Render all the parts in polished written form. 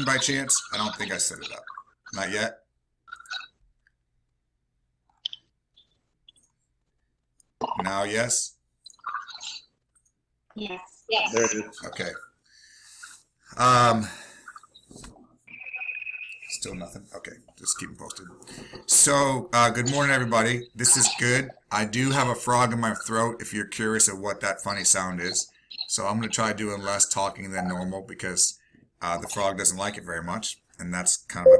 screen by chance? I don't think I set it up. Not yet. Now, yes? Yes. There it is. Okay. Still nothing? Okay, just keep them posted. So, good morning, everybody. This is good. I do have a frog in my throat if you're curious of what that funny sound is. So I'm going to try doing less talking than normal because the frog doesn't like it very much, and that's kind of my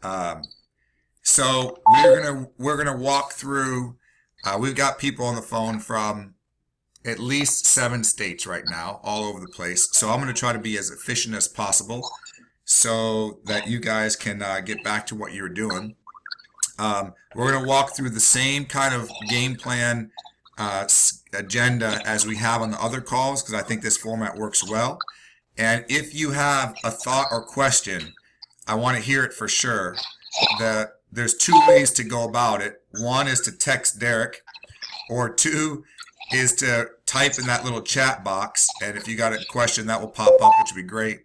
plan. So we're gonna walk through. We've got people on the phone from at least 7 states right now, all over the place. So I'm going to try to be as efficient as possible so that you guys can get back to what you're doing. We're going to walk through the same kind of game plan agenda as we have on the other calls because I think this format works well. And if you have a thought or question, I want to hear it for sure. There's 2 ways to go about it. One is to text Derek, or 2 is to type in that little chat box, and if you got a question, that will pop up, which would be great.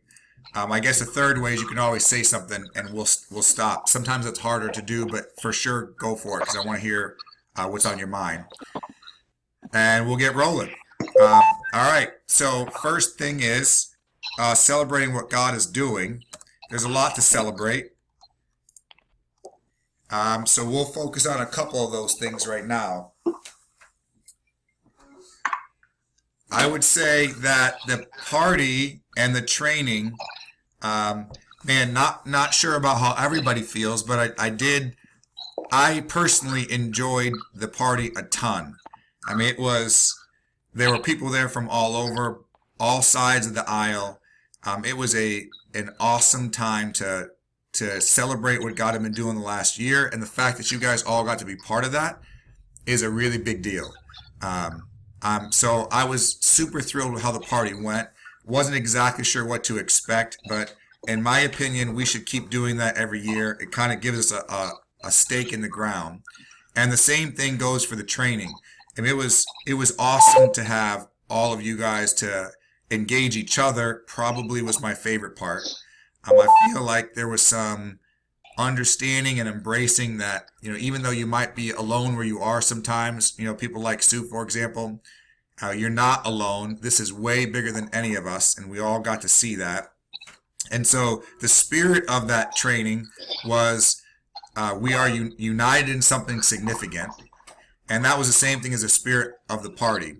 I guess the third way is you can always say something, and we'll stop. Sometimes it's harder to do, but for sure, go for it, because I want to hear what's on your mind. And we'll get rolling. All right, so first thing is celebrating what God is doing. There's a lot to celebrate. So we'll focus on a couple of those things right now. I would say that the party and the training, man, not sure about how everybody feels, but I personally enjoyed the party a ton. I mean, there were people there from all over, all sides of the aisle. It was an awesome time to celebrate what God had been doing the last year, and the fact that you guys all got to be part of that is a really big deal. So I was super thrilled with how the party went. Wasn't exactly sure what to expect, but in my opinion, we should keep doing that every year. It kind of gives us a stake in the ground. And the same thing goes for the training. I mean, it was awesome to have all of you guys to engage each other. Probably was my favorite part. I feel like there was some understanding and embracing that, even though you might be alone where you are sometimes, people like Sue, for example, you're not alone. This is way bigger than any of us, and we all got to see that. And so the spirit of that training was we are united in something significant, and that was the same thing as the spirit of the party.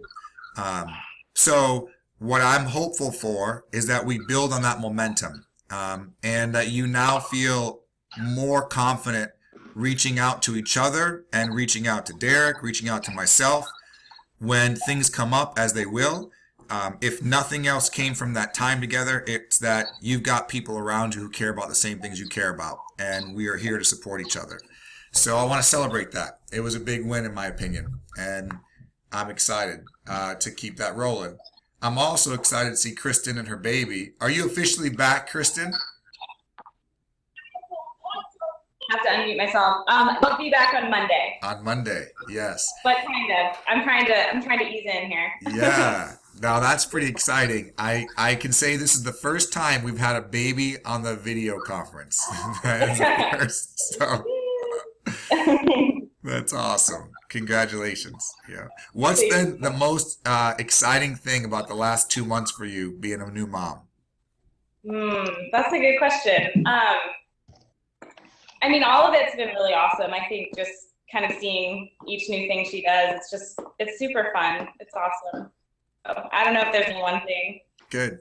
So what I'm hopeful for is that we build on that momentum, and that you now feel more confident reaching out to each other and reaching out to Derek, reaching out to myself when things come up, as they will. If nothing else came from that time together, it's that you've got people around you who care about the same things you care about, and we are here to support each other. So I want to celebrate that. It was a big win in my opinion, and I'm excited to keep that rolling. I'm also excited to see Kristen and her baby. Are you officially back, Kristen? Have to unmute myself. I'll be back on Monday. On Monday, yes. But kind of. I'm trying to ease in here. Yeah. Now that's pretty exciting. I can say this is the first time we've had a baby on the video conference. That is the first. So that's awesome. Congratulations. Yeah. What's been the most exciting thing about the last 2 months for you being a new mom? That's a good question. I mean, all of it's been really awesome. I think just kind of seeing each new thing she does, it's super fun. It's awesome. So I don't know if there's any one thing. Good.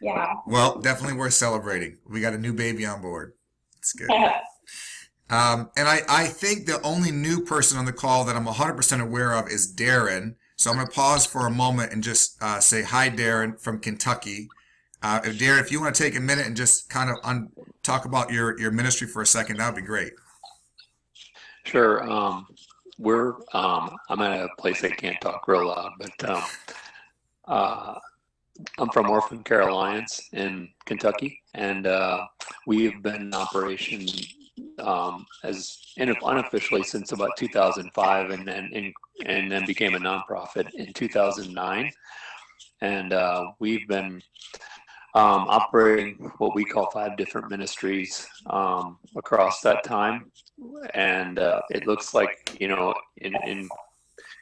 Yeah. Well, definitely worth celebrating. We got a new baby on board. It's good. And I think the only new person on the call that I'm 100% aware of is Darren. So I'm going to pause for a moment and just say hi, Darren from Kentucky. Darren, if you want to take a minute and just kind of talk about your ministry for a second, that would be great. Sure. I'm at a place I can't talk real loud, but I'm from Orphan Care Alliance in Kentucky, and we've been in operation as unofficially since about 2005, and then became a nonprofit in 2009. And we've been operating what we call 5 different ministries across that time. And it looks like, in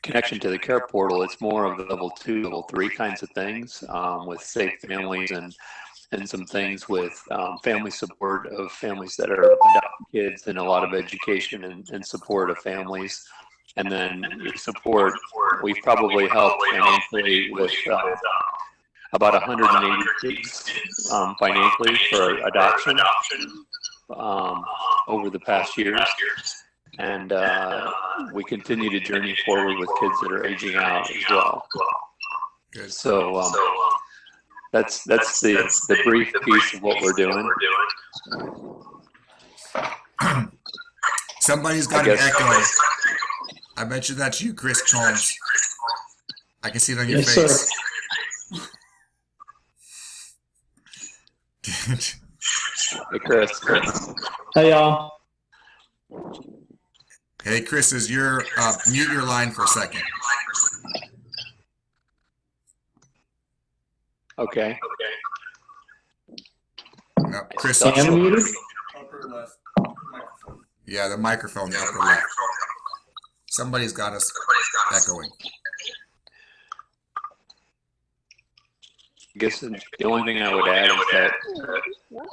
connection to the care portal, it's more of the level 2, level 3 kinds of things with safe families and some things with family support of families that are adopting kids, and a lot of education and support of families. And then support, we've probably helped financially with about 180 kids financially for adoption over the past years. And we continue to journey forward with kids that are aging out as well. Good. So that's the brief piece of what we're doing. Somebody's got an echo. I bet you that's you, Chris Combs. I can see it on your Yes, face. Hey, Chris. Hey, y'all. Hey, Chris, is your mute your line for a second. Okay. No, Chris. Am I muted? Yeah, the microphone, the upper left. Somebody's got us echoing. I guess the only thing I would add is that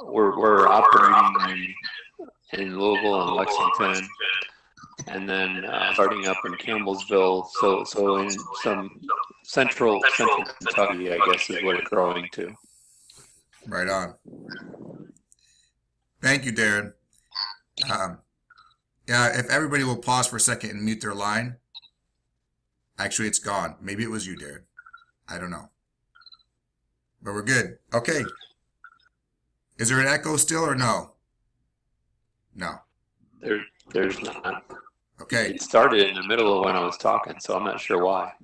we're operating in Louisville and Lexington, and then starting up in Campbellsville. So in some central Kentucky, I guess, is what it's growing to. Right on. Thank you, Darren. Yeah, if everybody will pause for a second and mute their line. Actually, it's gone. Maybe it was you, Darren. I don't know. But we're good. Okay. Is there an echo still or no? No. There's not. Okay. It started in the middle of when I was talking, so I'm not sure why.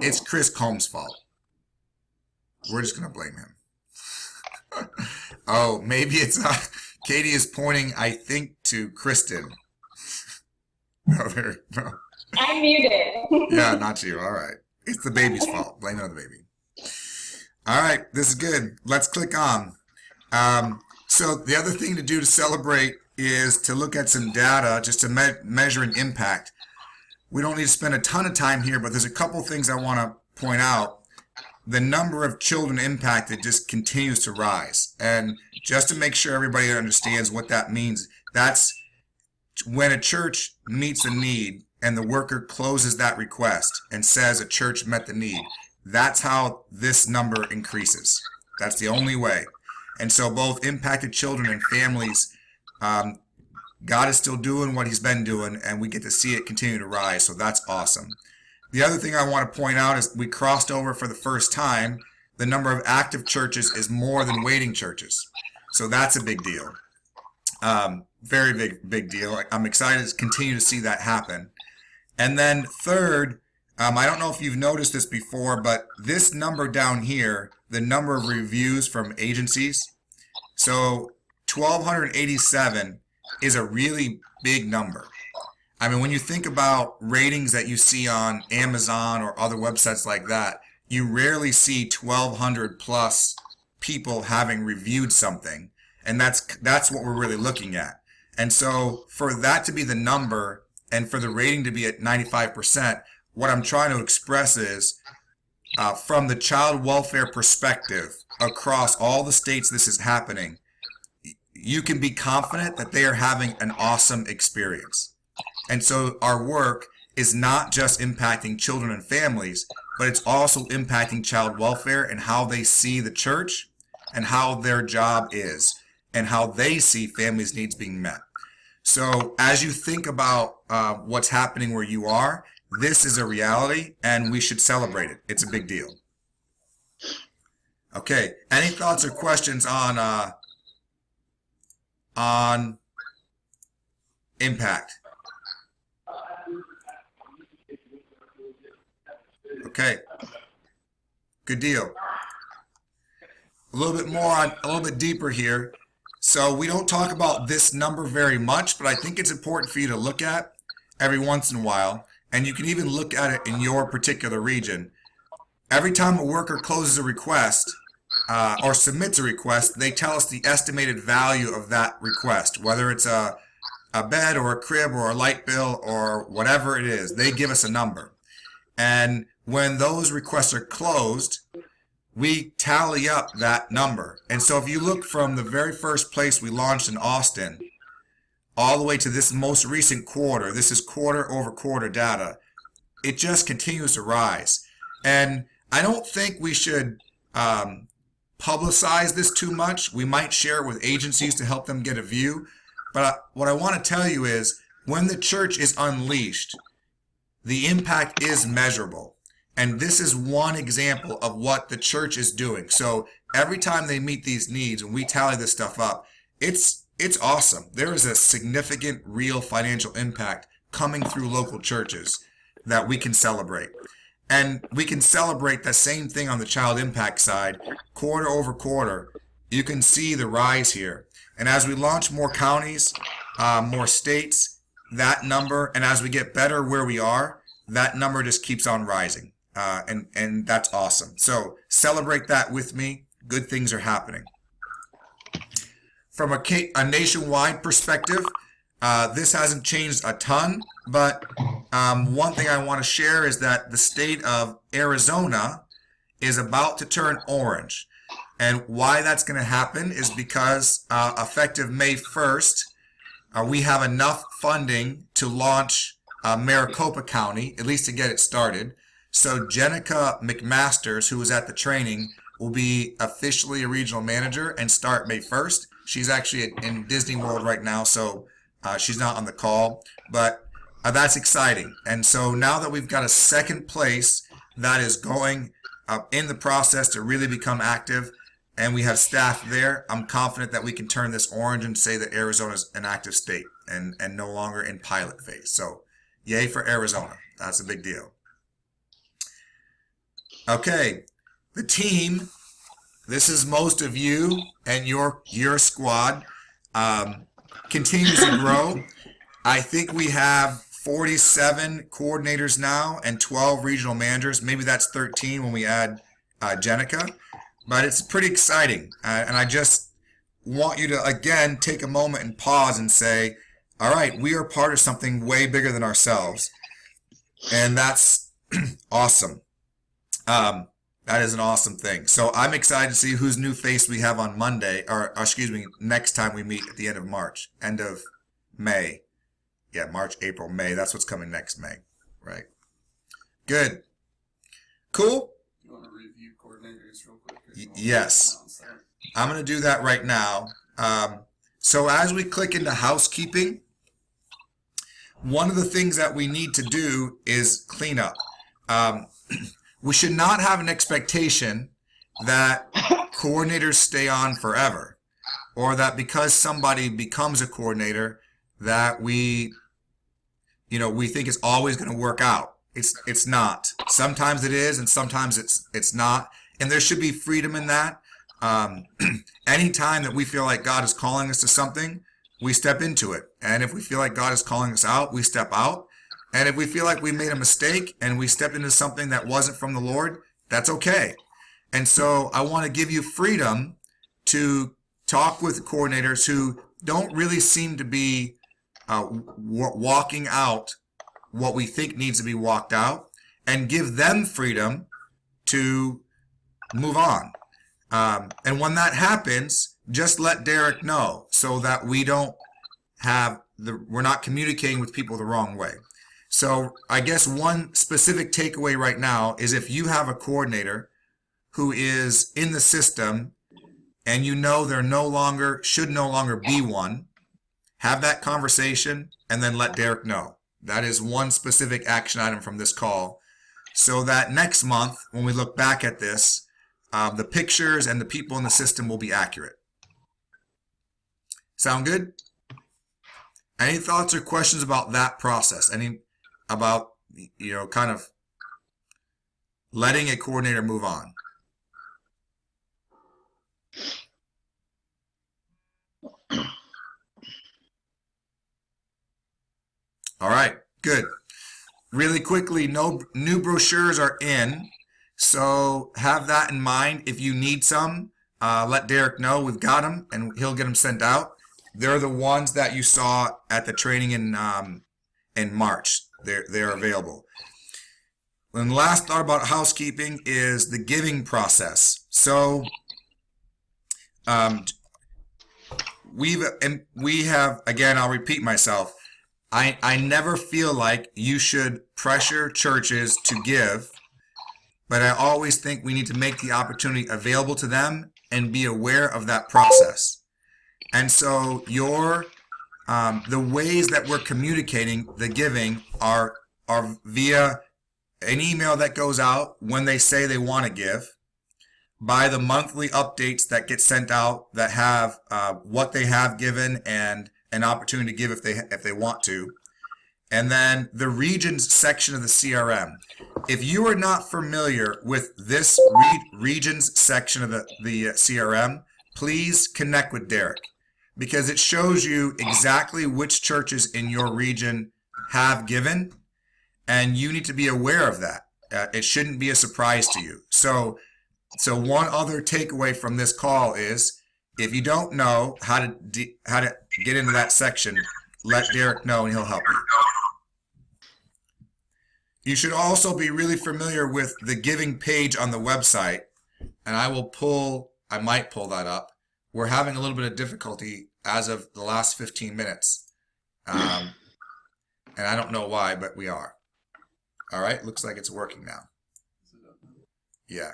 It's Chris Combs' fault. We're just going to blame him. Oh, maybe it's Katie is pointing, I think, to Kristen. No, no. I'm muted. Yeah, not you. All right. It's the baby's fault. Blame it on the baby. All right. This is good. Let's click on. So the other thing to do to celebrate is to look at some data just to measure an impact. We don't need to spend a ton of time here, but there's a couple things I want to point out. The number of children impacted just continues to rise. And just to make sure everybody understands what that means, that's when a church meets a need and the worker closes that request and says a church met the need, that's how this number increases. That's the only way. And so both impacted children and families, God is still doing what he's been doing, and we get to see it continue to rise. So that's awesome. The other thing I want to point out is we crossed over for the first time. The number of active churches is more than waiting churches. So that's a big deal. Very big deal. I'm excited to continue to see that happen. And then third, I don't know if you've noticed this before, but this number down here, the number of reviews from agencies. So 1,287 is a really big number. I mean, when you think about ratings that you see on Amazon or other websites like that, you rarely see 1,200 plus people having reviewed something. And that's what we're really looking at. And so for that to be the number and for the rating to be at 95%, what I'm trying to express is from the child welfare perspective across all the states this is happening, you can be confident that they are having an awesome experience. And so our work is not just impacting children and families, but it's also impacting child welfare and how they see the church and how their job is and how they see families' needs being met. So as you think about what's happening where you are, this is a reality and we should celebrate it. It's a big deal. Okay. Any thoughts or questions on impact? Okay. Good deal. A little bit deeper here. So we don't talk about this number very much, but I think it's important for you to look at every once in a while. And you can even look at it in your particular region. Every time a worker closes a request, or submits a request, they tell us the estimated value of that request, whether it's a bed or a crib or a light bill or whatever it is. They give us a number. And when those requests are closed, we tally up that number. And so if you look from the very first place we launched in Austin all the way to this most recent quarter, this is quarter over quarter data, it just continues to rise. And I don't think we should publicize this too much. We might share it with agencies to help them get a view. But what I want to tell you is when the church is unleashed, the impact is measurable. And this is one example of what the church is doing. So every time they meet these needs, when we tally this stuff up, it's awesome. There is a significant real financial impact coming through local churches that we can celebrate. And we can celebrate the same thing on the child impact side, quarter over quarter. You can see the rise here. And as we launch more counties, more states, that number, and as we get better where we are, that number just keeps on rising. And that's awesome. So celebrate that with me. Good things are happening. From a nationwide perspective, this hasn't changed a ton, but one thing I want to share is that the state of Arizona is about to turn orange. And why that's going to happen is because effective May 1st, we have enough funding to launch Maricopa County, at least to get it started. So Jenica McMasters, who was at the training, will be officially a regional manager and start May 1st. She's actually in Disney World right now, so she's not on the call, but that's exciting. And so now that we've got a second place that is going in the process to really become active, and we have staff there, I'm confident that we can turn this orange and say that Arizona's an active state and no longer in pilot phase. So yay for Arizona. That's a big deal. Okay, the team, this is most of you and your squad, continues to grow. I think we have 47 coordinators now and 12 regional managers. Maybe that's 13 when we add Jenica. But it's pretty exciting. And I just want you to, again, take a moment and pause and say, all right, we are part of something way bigger than ourselves. And that's awesome. That is an awesome thing. So I'm excited to see whose new face we have on Monday, or excuse me, next time we meet at the end of March, end of May. Yeah, March, April, May. That's what's coming next May. Right. Good. Cool. You want to review coordinators real quick? Yes. I'm going to do that right now. So as we click into housekeeping, one of the things that we need to do is clean up. We should not have an expectation that coordinators stay on forever, or that because somebody becomes a coordinator that we think it's always going to work out. It's not. Sometimes it is, and sometimes it's not. And there should be freedom in that. Anytime that we feel like God is calling us to something, we step into it. And if we feel like God is calling us out, we step out. And if we feel like we made a mistake and we stepped into something that wasn't from the Lord, that's okay. And so I want to give you freedom to talk with coordinators who don't really seem to be walking out what we think needs to be walked out, and give them freedom to move on. And when that happens, just let Derek know so that we don't we're not communicating with people the wrong way. So I guess one specific takeaway right now is if you have a coordinator who is in the system and you know there should no longer be one, have that conversation and then let Derek know. That is one specific action item from this call, so that next month when we look back at this, the pictures and the people in the system will be accurate. Sound good? Any thoughts or questions about that process? About kind of letting a coordinator move on? All right, good. Really quickly, no new brochures are in, so have that in mind. If you need some, let Derek know we've got them, and he'll get them sent out. They're the ones that you saw at the training in March. They're available. And the last thought about housekeeping is the giving process. So we have, again, I'll repeat myself. I never feel like you should pressure churches to give, but I always think we need to make the opportunity available to them and be aware of that process. And so the ways that we're communicating the giving are via an email that goes out when they say they want to give, by the monthly updates that get sent out that have what they have given and an opportunity to give if they want to, and then the regions section of the CRM. If you are not familiar with this regions section of the CRM, please connect with Derek, because it shows you exactly which churches in your region have given, and you need to be aware of that. It shouldn't be a surprise to you. So one other takeaway from this call is, if you don't know how to get into that section, let Derek know and he'll help you. You should also be really familiar with the giving page on the website, and I might pull that up. We're having a little bit of difficulty as of the last 15 minutes. And I don't know why, but we are. All right, looks like it's working now. Yeah.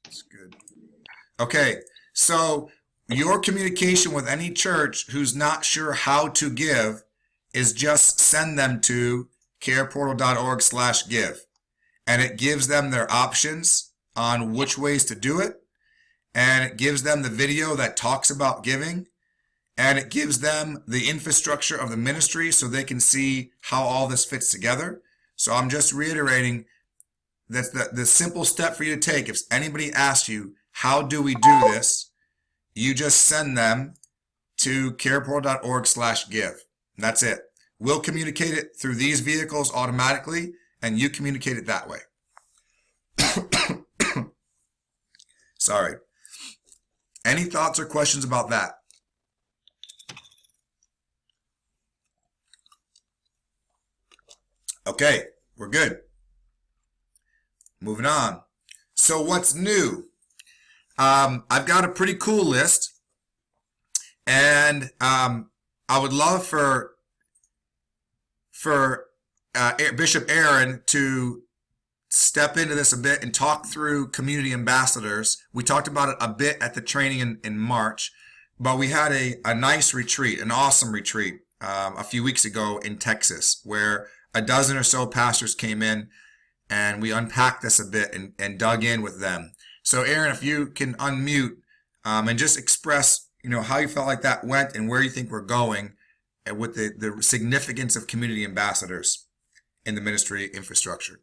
That's good. Okay, so your communication with any church who's not sure how to give is just send them to careportal.org/give, and it gives them their options on which ways to do it, and it gives them the video that talks about giving, and it gives them the infrastructure of the ministry so they can see how all this fits together. So I'm just reiterating that the simple step for you to take, if anybody asks you, how do we do this? You just send them to careportal.org/give. That's it. We'll communicate it through these vehicles automatically, and you communicate it that way. Sorry. Any thoughts or questions about that? Okay, we're good. Moving on. So what's new? I've got a pretty cool list, and I would love for Bishop Aaron to step into this a bit and talk through community ambassadors. We talked about it a bit at the training in March, but we had a nice retreat, an awesome retreat a few weeks ago in Texas, where a dozen or so pastors came in, and we unpacked this a bit and dug in with them. So Aaron, if you can unmute and just express, how you felt like that went and where you think we're going with the significance of community ambassadors in the ministry infrastructure.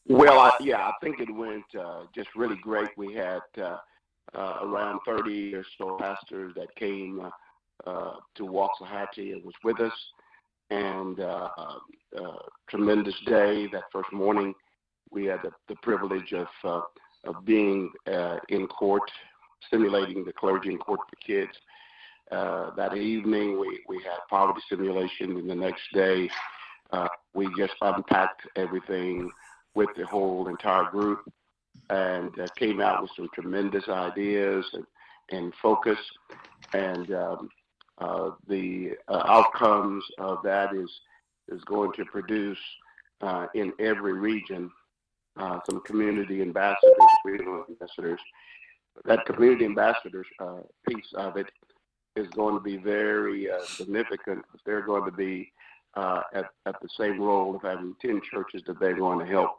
Well, I think it went just really great. We had around 30 or so pastors that came to Waxahachie and was with us, and tremendous day. That first morning, we had the privilege of being in court, simulating the clergy in court for kids. That evening, we had poverty simulation, and the next day, we just unpacked everything with the whole entire group, and came out with some tremendous ideas and focus. And the outcomes of that is going to produce in every region some community ambassadors, regional ambassadors. That community ambassadors piece of it is going to be very significant. They're going to be at the same role of having 10 churches that they're going to help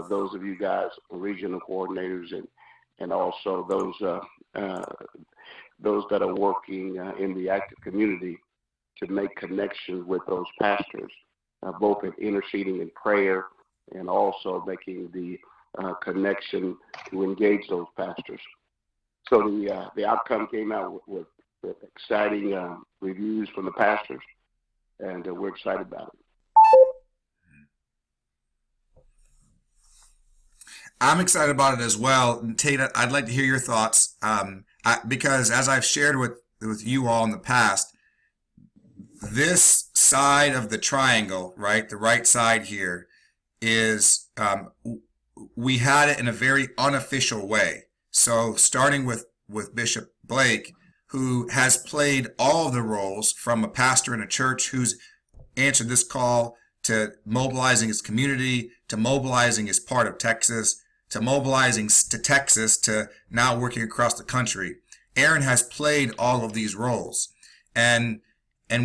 those of you guys, regional coordinators, and also those that are working in the active community to make connections with those pastors, both in interceding in prayer and also making the connection to engage those pastors. So the outcome came out with exciting reviews from the pastors, and we're excited about it. I'm excited about it as well. And Tate, I'd like to hear your thoughts, because as I've shared with you all in the past, this side of the triangle, right, the right side here, is we had it in a very unofficial way. So starting with Bishop Blake, who has played all of the roles from a pastor in a church who's answered this call to mobilizing his community, to mobilizing his part of Texas, to mobilizing to Texas, to now working across the country. Aaron has played all of these roles. And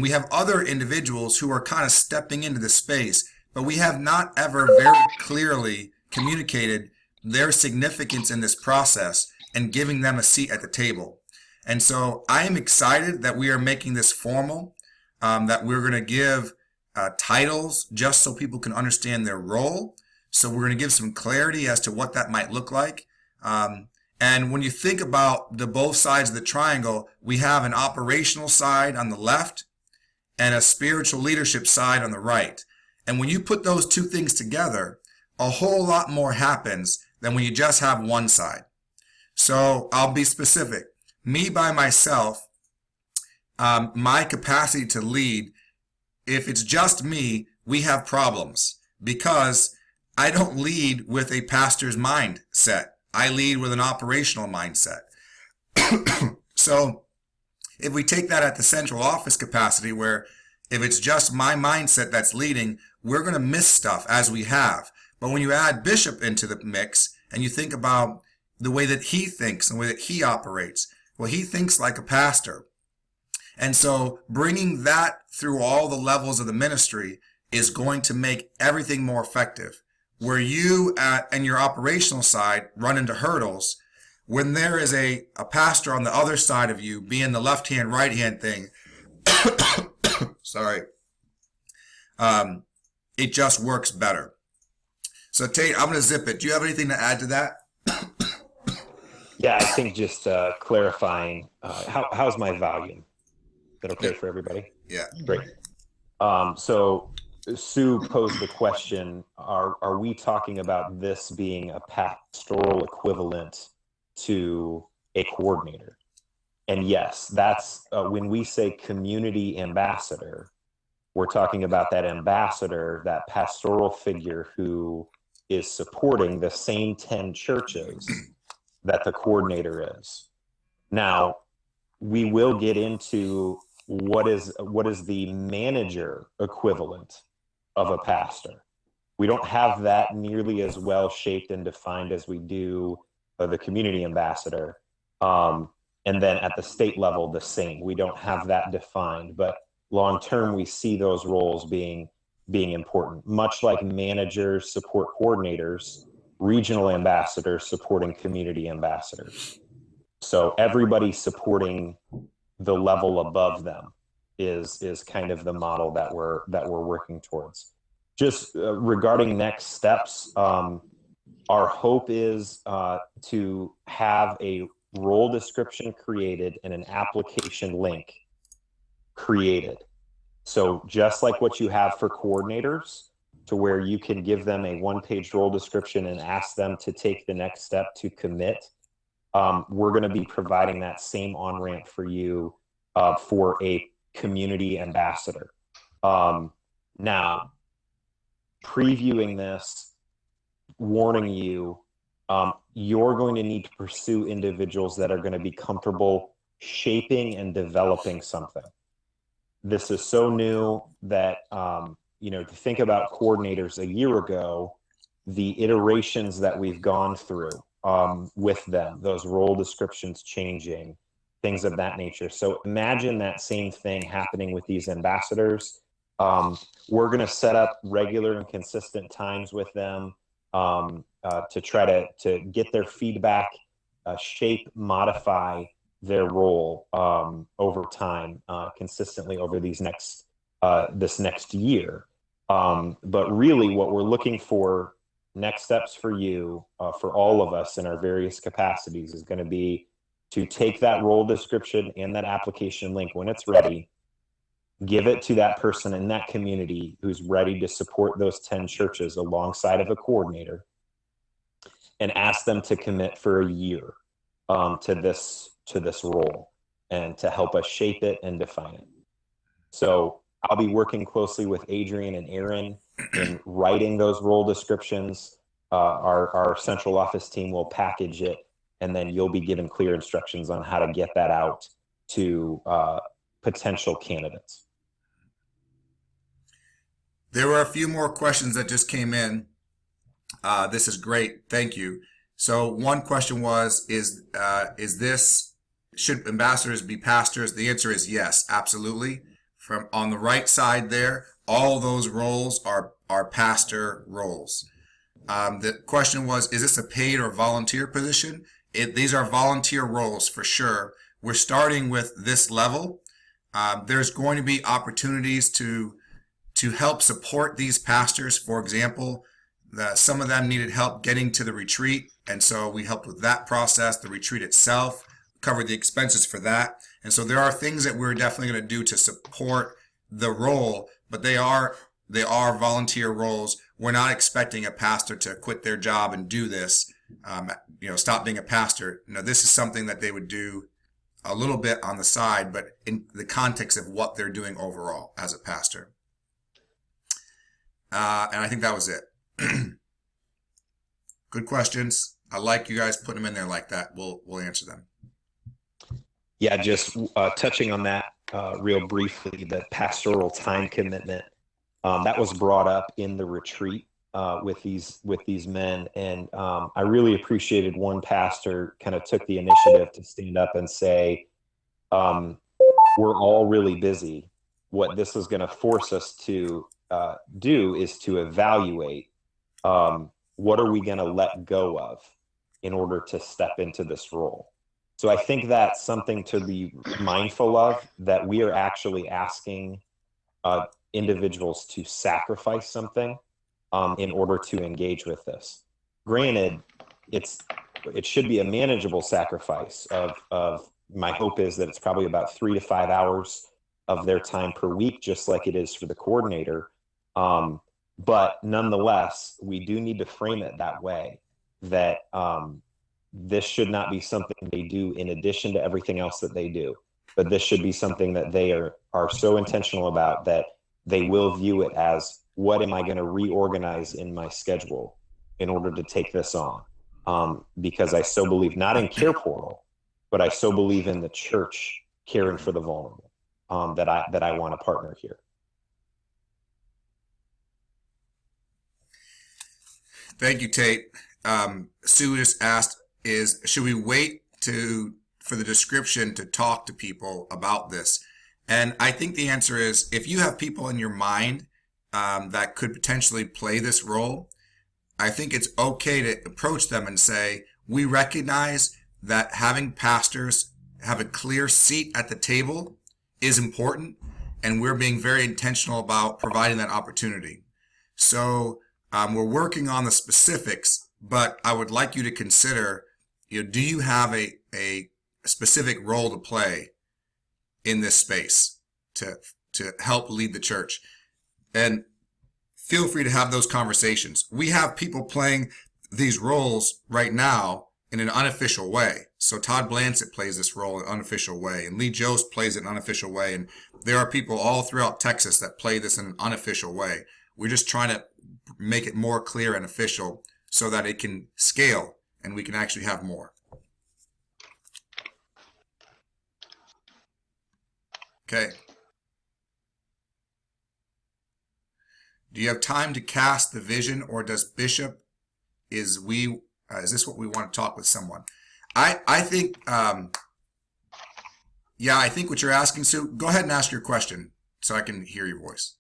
we have other individuals who are kind of stepping into the space, but we have not ever very clearly communicated their significance in this process and giving them a seat at the table. And so I am excited that we are making this formal, that we're going to give titles just so people can understand their role. So we're going to give some clarity as to what that might look like. And when you think about the both sides of the triangle, we have an operational side on the left and a spiritual leadership side on the right. And when you put those two things together, a whole lot more happens than when you just have one side. So I'll be specific. Me by myself, my capacity to lead, if it's just me, we have problems because I don't lead with a pastor's mindset. I lead with an operational mindset. So if we take that at the central office capacity, where if it's just my mindset that's leading, we're going to miss stuff as we have. But when you add Bishop into the mix and you think about the way that he thinks and the way that he operates, well, he thinks like a pastor. And so bringing that through all the levels of the ministry is going to make everything more effective. Where you and your operational side run into hurdles, when there is a pastor on the other side of you being the left-hand, right-hand thing, sorry, it just works better. So Tate, I'm going to zip it. Do you have anything to add to that? Yeah, I think just clarifying, how's my volume? Is that okay for everybody? Yeah. Great. So Sue posed the question, are we talking about this being a pastoral equivalent to a coordinator? And yes, that's when we say community ambassador, we're talking about that ambassador, that pastoral figure who is supporting the same 10 churches that the coordinator is. Now, we will get into what is the manager equivalent of a pastor. We don't have that nearly as well shaped and defined as we do the community ambassador. And then at the state level, the same. We don't have that defined, but long term, we see those roles being important. Much like managers support coordinators, regional ambassadors supporting community ambassadors. So everybody supporting the level above them is kind of the model that we're working towards. Just regarding next steps, our hope is to have a role description created and an application link created. So just like what you have for coordinators, to where you can give them a one-page role description and ask them to take the next step to commit, we're going to be providing that same on-ramp for you for a community ambassador. Now, previewing this, warning you, you're going to need to pursue individuals that are going to be comfortable shaping and developing something. This is so new that, to think about coordinators a year ago, the iterations that we've gone through with them, those role descriptions changing, things of that nature. So imagine that same thing happening with these ambassadors. We're going to set up regular and consistent times with them to try to get their feedback, shape, modify their role over time, consistently over these this next year. But really what we're looking for, next steps for you, for all of us in our various capacities, is going to be to take that role description and that application link when it's ready, give it to that person in that community who's ready to support those 10 churches alongside of a coordinator, and ask them to commit for a year to this role and to help us shape it and define it. So I'll be working closely with Adrian and Aaron in writing those role descriptions. Our central office team will package it, and then you'll be given clear instructions on how to get that out to potential candidates. There were a few more questions that just came in. This is great. Thank you. So one question was, should ambassadors be pastors? The answer is yes, absolutely. From on the right side there, all those roles are pastor roles. The question was, is this a paid or volunteer position? These are volunteer roles for sure. We're starting with this level. There's going to be opportunities to help support these pastors. For example, some of them needed help getting to the retreat, and so we helped with that process. The retreat itself, covered the expenses for that. And so there are things that we're definitely going to do to support the role, but they are volunteer roles. We're not expecting a pastor to quit their job and do this, stop being a pastor. No, this is something that they would do a little bit on the side, but in the context of what they're doing overall as a pastor. And I think that was it. Good questions. I like you guys putting them in there like that. We'll answer them. Yeah, just touching on that real briefly, the pastoral time commitment that was brought up in the retreat with these men, and I really appreciated one pastor kind of took the initiative to stand up and say, "We're all really busy. What this is going to force us to do is to evaluate what are we going to let go of in order to step into this role." So I think that's something to be mindful of, that we are actually asking individuals to sacrifice something in order to engage with this. Granted, it should be a manageable sacrifice of my hope is that it's probably about 3 to 5 hours of their time per week, just like it is for the coordinator. But nonetheless, we do need to frame it that way, that this should not be something they do in addition to everything else that they do, but this should be something that they are so intentional about that they will view it as, what am I going to reorganize in my schedule in order to take this on? Because I so believe, not in Care Portal, but I so believe in the church caring for the vulnerable, that I want to partner here. Thank you, Tate. Sue just asked, should we wait for the description to talk to people about this? And I think the answer is, if you have people in your mind that could potentially play this role, I think it's okay to approach them and say, we recognize that having pastors have a clear seat at the table is important, and we're being very intentional about providing that opportunity. So we're working on the specifics, but I would like you to consider, do you have a specific role to play in this space to help lead the church? And feel free to have those conversations. We have people playing these roles right now in an unofficial way. So Todd Blansett plays this role in an unofficial way, and Lee Jost plays it in an unofficial way. And there are people all throughout Texas that play this in an unofficial way. We're just trying to make it more clear and official so that it can scale and we can actually have more. Okay. Do you have time to cast the vision, or does Bishop, is this what we want to talk with someone? I think, I think what you're asking, Sue, go ahead and ask your question so I can hear your voice.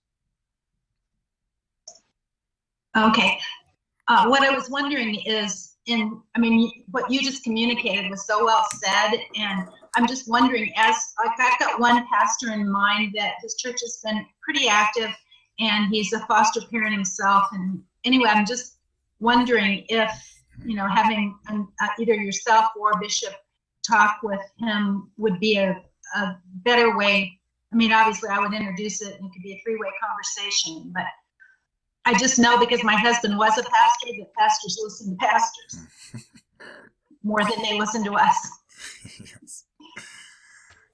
Okay. What I was wondering is, what you just communicated was so well said, and I'm just wondering, I've got one pastor in mind that his church has been pretty active, and he's a foster parent himself. And anyway, I'm just wondering if, having either yourself or Bishop talk with him would be a better way. I mean, obviously I would introduce it and it could be a three-way conversation, but I just know because my husband was a pastor that pastors listen to pastors more than they listen to us. Yes.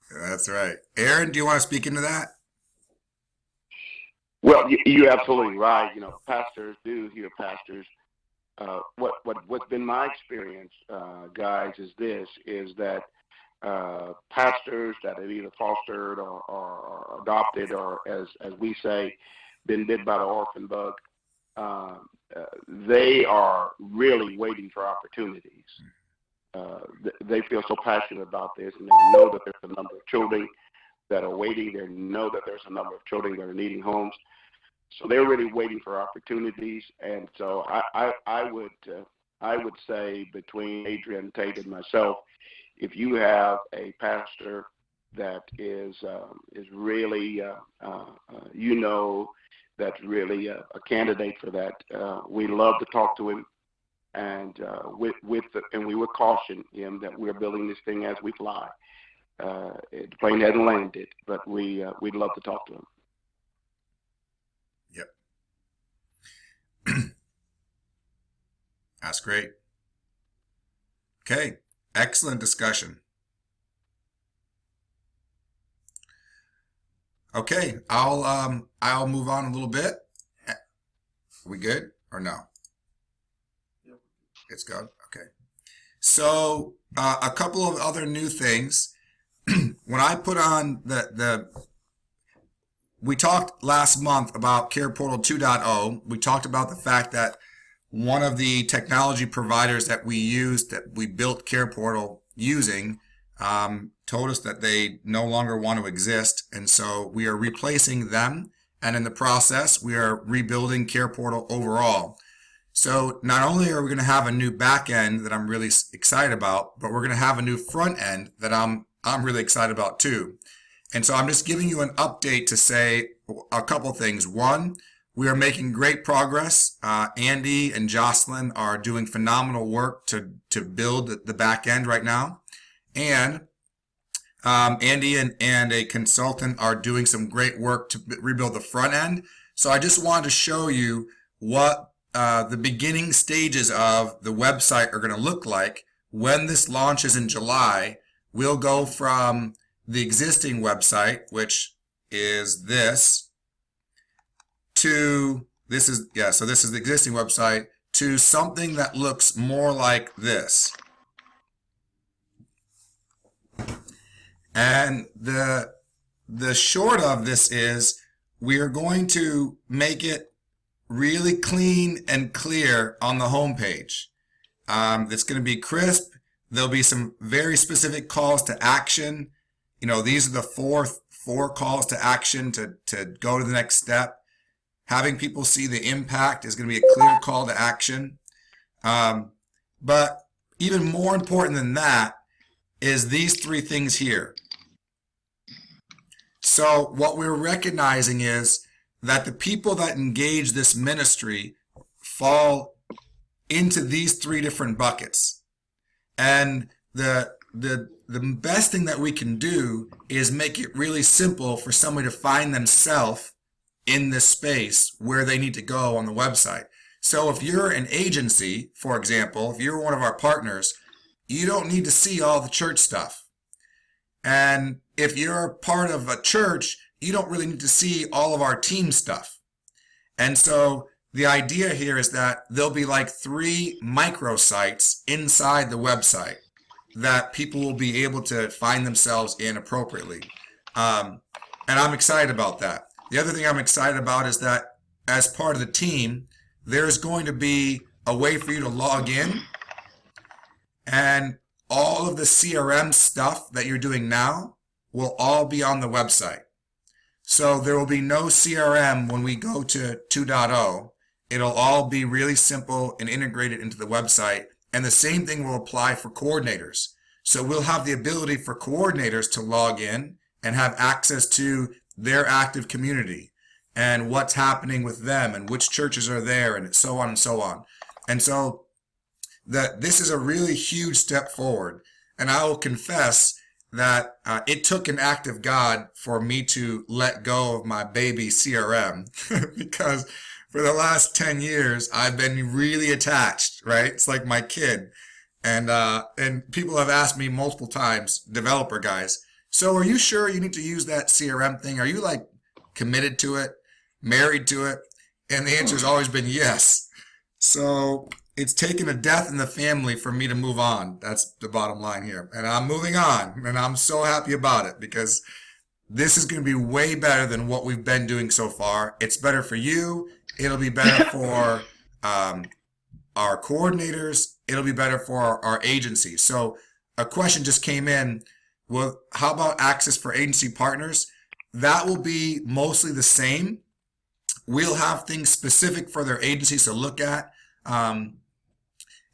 That's right. Aaron, do you want to speak into that? Well, you're absolutely right. You know, pastors do hear pastors. What's been my experience, guys, is that pastors that have either fostered or adopted, or as we say, been bit by the orphan bug, they are really waiting for opportunities. They feel so passionate about this, and they know that there's a number of children that are waiting. They know that there's a number of children that are needing homes. So they're really waiting for opportunities. And so I would say, between Adrian Tate and myself, if you have a pastor that is really that's really a candidate for that, we love to talk to him, and we would caution him that we're building this thing as we fly. The plane hasn't landed, but we'd love to talk to him. Yep. That's great. Okay. Excellent discussion. Okay. I'll move on a little bit. Are we good or no? Yep. It's good. Okay. So, a couple of other new things. When I put on we talked last month about Care Portal 2.0. We talked about the fact that one of the technology providers that we built Care Portal using, told us that they no longer want to exist. And so we are replacing them. And in the process, we are rebuilding Care Portal overall. So not only are we going to have a new back end that I'm really excited about, but we're going to have a new front end that I'm really excited about too. And so I'm just giving you an update to say a couple things. One, we are making great progress. Andy and Jocelyn are doing phenomenal work to build the back end right now. And Andy and a consultant are doing some great work to rebuild the front end. So I just wanted to show you what the beginning stages of the website are going to look like when this launches in July. We'll go from the existing website, which is this, to this is the existing website, to something that looks more like this. And the short of this is we are going to make it really clean and clear on the homepage. It's going to be crisp. There'll be some very specific calls to action. You know, these are the four calls to action to go to the next step. Having people see the impact is going to be a clear call to action. But even more important than that is these three things here. So what we're recognizing is that the people that engage this ministry fall into these three different buckets. And the best thing that we can do is make it really simple for somebody to find themselves in this space where they need to go on the website. So if you're an agency, for example, if you're one of our partners, you don't need to see all the church stuff. And if you're part of a church, you don't really need to see all of our team stuff. And so the idea here is that there'll be like 3 microsites inside the website that people will be able to find themselves in appropriately. And I'm excited about that. The other thing I'm excited about is that as part of the team, there's going to be a way for you to log in, and all of the CRM stuff that you're doing now will all be on the website. So there will be no CRM when we go to 2.0. It'll all be really simple and integrated into the website. And the same thing will apply for coordinators. So we'll have the ability for coordinators to log in and have access to their active community and what's happening with them and which churches are there and so on and so on. And so this is a really huge step forward. And I will confess that it took an act of God for me to let go of my baby CRM because for the last 10 years, I've been really attached, right? It's like my kid. And people have asked me multiple times, developer guys, so are you sure you need to use that CRM thing? Are you like committed to it, married to it? And the answer has always been yes. So it's taken a death in the family for me to move on. That's the bottom line here. And I'm moving on, and I'm so happy about it because this is going to be way better than what we've been doing so far. It's better for you. It'll be better for our coordinators. It'll be better for our agency. So a question just came in. Well, how about access for agency partners? That will be mostly the same. We'll have things specific for their agencies to look at.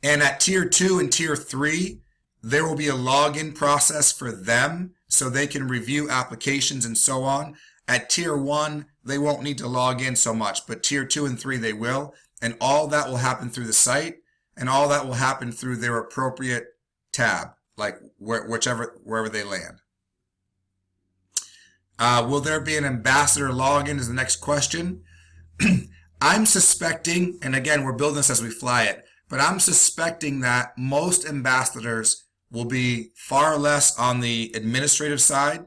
And at tier 2 and tier 3, there will be a login process for them so they can review applications and so on. At tier 1, they won't need to log in so much, but tier 2 and 3, they will. And all that will happen through the site, and all that will happen through their appropriate tab, like wherever they land. Will there be an ambassador login is the next question. I'm suspecting, and again, we're building this as we fly it, but I'm suspecting that most ambassadors will be far less on the administrative side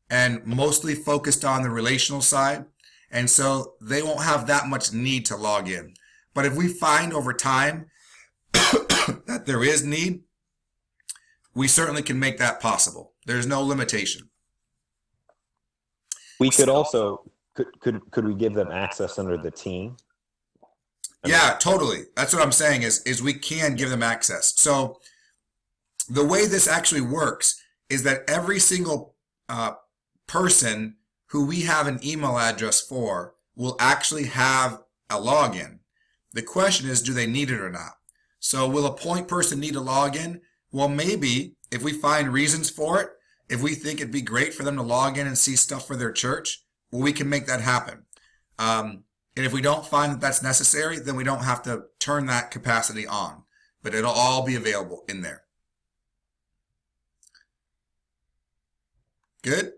and mostly focused on the relational side. And so they won't have that much need to log in. But if we find over time that there is need, we certainly can make that possible. There's no limitation. We could also, could we give them access under the team? Yeah, totally. That's what I'm saying is we can give them access. So the way this actually works is that every single person who we have an email address for will actually have a login. The question is, do they need it or not? So will a point person need a login? Well, maybe if we find reasons for it, if we think it'd be great for them to log in and see stuff for their church, well, we can make that happen. And if we don't find that that's necessary, then we don't have to turn that capacity on, but it'll all be available in there. Good.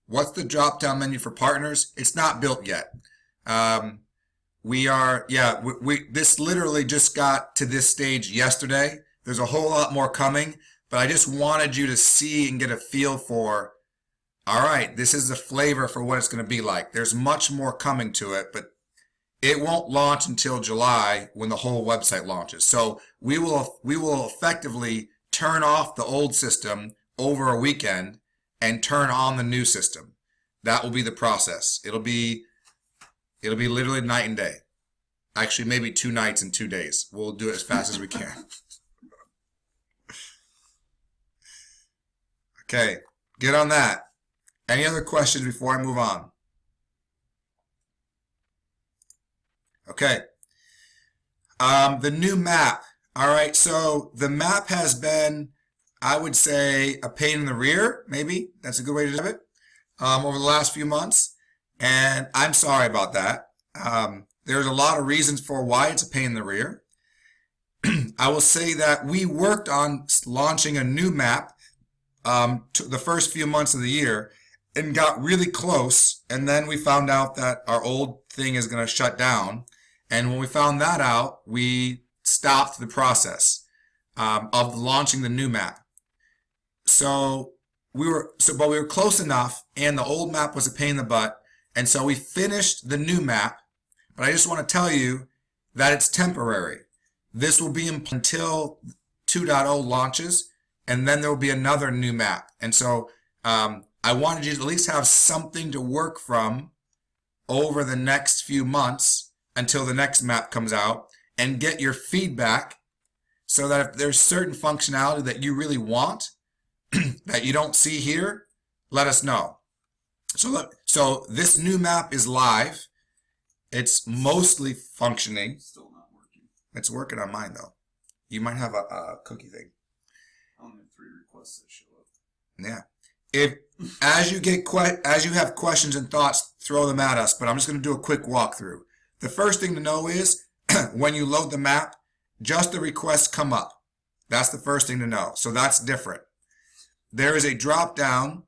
What's the drop-down menu for partners? It's not built yet. This literally just got to this stage yesterday. There's a whole lot more coming, but I just wanted you to see and get a feel for, all right, this is the flavor for what it's going to be like. There's much more coming to it, but it won't launch until July when the whole website launches. So we will effectively turn off the old system over a weekend and turn on the new system. That will be the process. It'll be literally night and day. Actually, maybe 2 nights and 2 days. We'll do it as fast as we can. Okay, get on that. Any other questions before I move on? Okay. The new map. All right, so the map has been, I would say, a pain in the rear, maybe. That's a good way to do it, over the last few months. And I'm sorry about that. There's a lot of reasons for why it's a pain in the rear. I will say that we worked on launching a new map the first few months of the year and got really close. And then we found out that our old thing is going to shut down. And when we found that out, we stopped the process of launching the new map. But we were close enough, and the old map was a pain in the butt. And so we finished the new map, but I just want to tell you that it's temporary. This will be until 2.0 launches, and then there will be another new map. And so I wanted you to at least have something to work from over the next few months until the next map comes out and get your feedback so that if there's certain functionality that you really want that you don't see here, let us know. So this new map is live. It's mostly functioning. Still not working. It's working on mine though. You might have a cookie thing. I only have 3 requests that show up. Yeah. If as you have questions and thoughts, throw them at us. But I'm just going to do a quick walkthrough. The first thing to know is when you load the map, just the requests come up. That's the first thing to know. So that's different. There is a drop down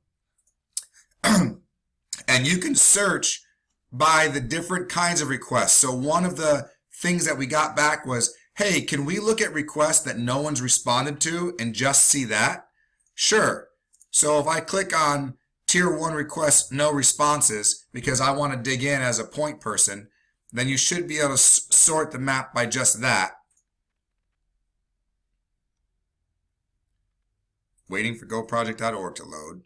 and you can search by the different kinds of requests. So one of the things that we got back was, hey, can we look at requests that no one's responded to and just see that? Sure. So if I click on tier 1 requests, no responses, because I want to dig in as a point person, then you should be able to sort the map by just that. Waiting for goproject.org to load.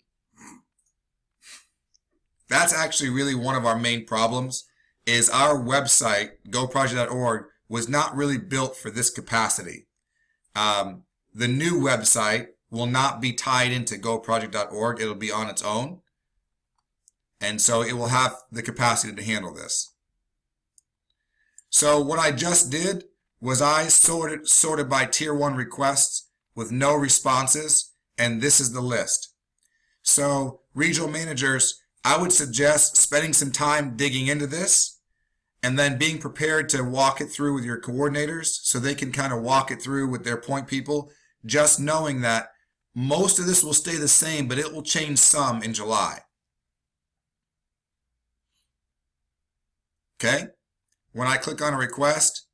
That's actually really one of our main problems, is our website, goproject.org, was not really built for this capacity. The new website will not be tied into goproject.org. It'll be on its own. And so it will have the capacity to handle this. So what I just did was I sorted by tier 1 requests with no responses, and this is the list. So regional managers, I would suggest spending some time digging into this and then being prepared to walk it through with your coordinators so they can kind of walk it through with their point people, just knowing that most of this will stay the same, but it will change some in July. Okay? When I click on a request,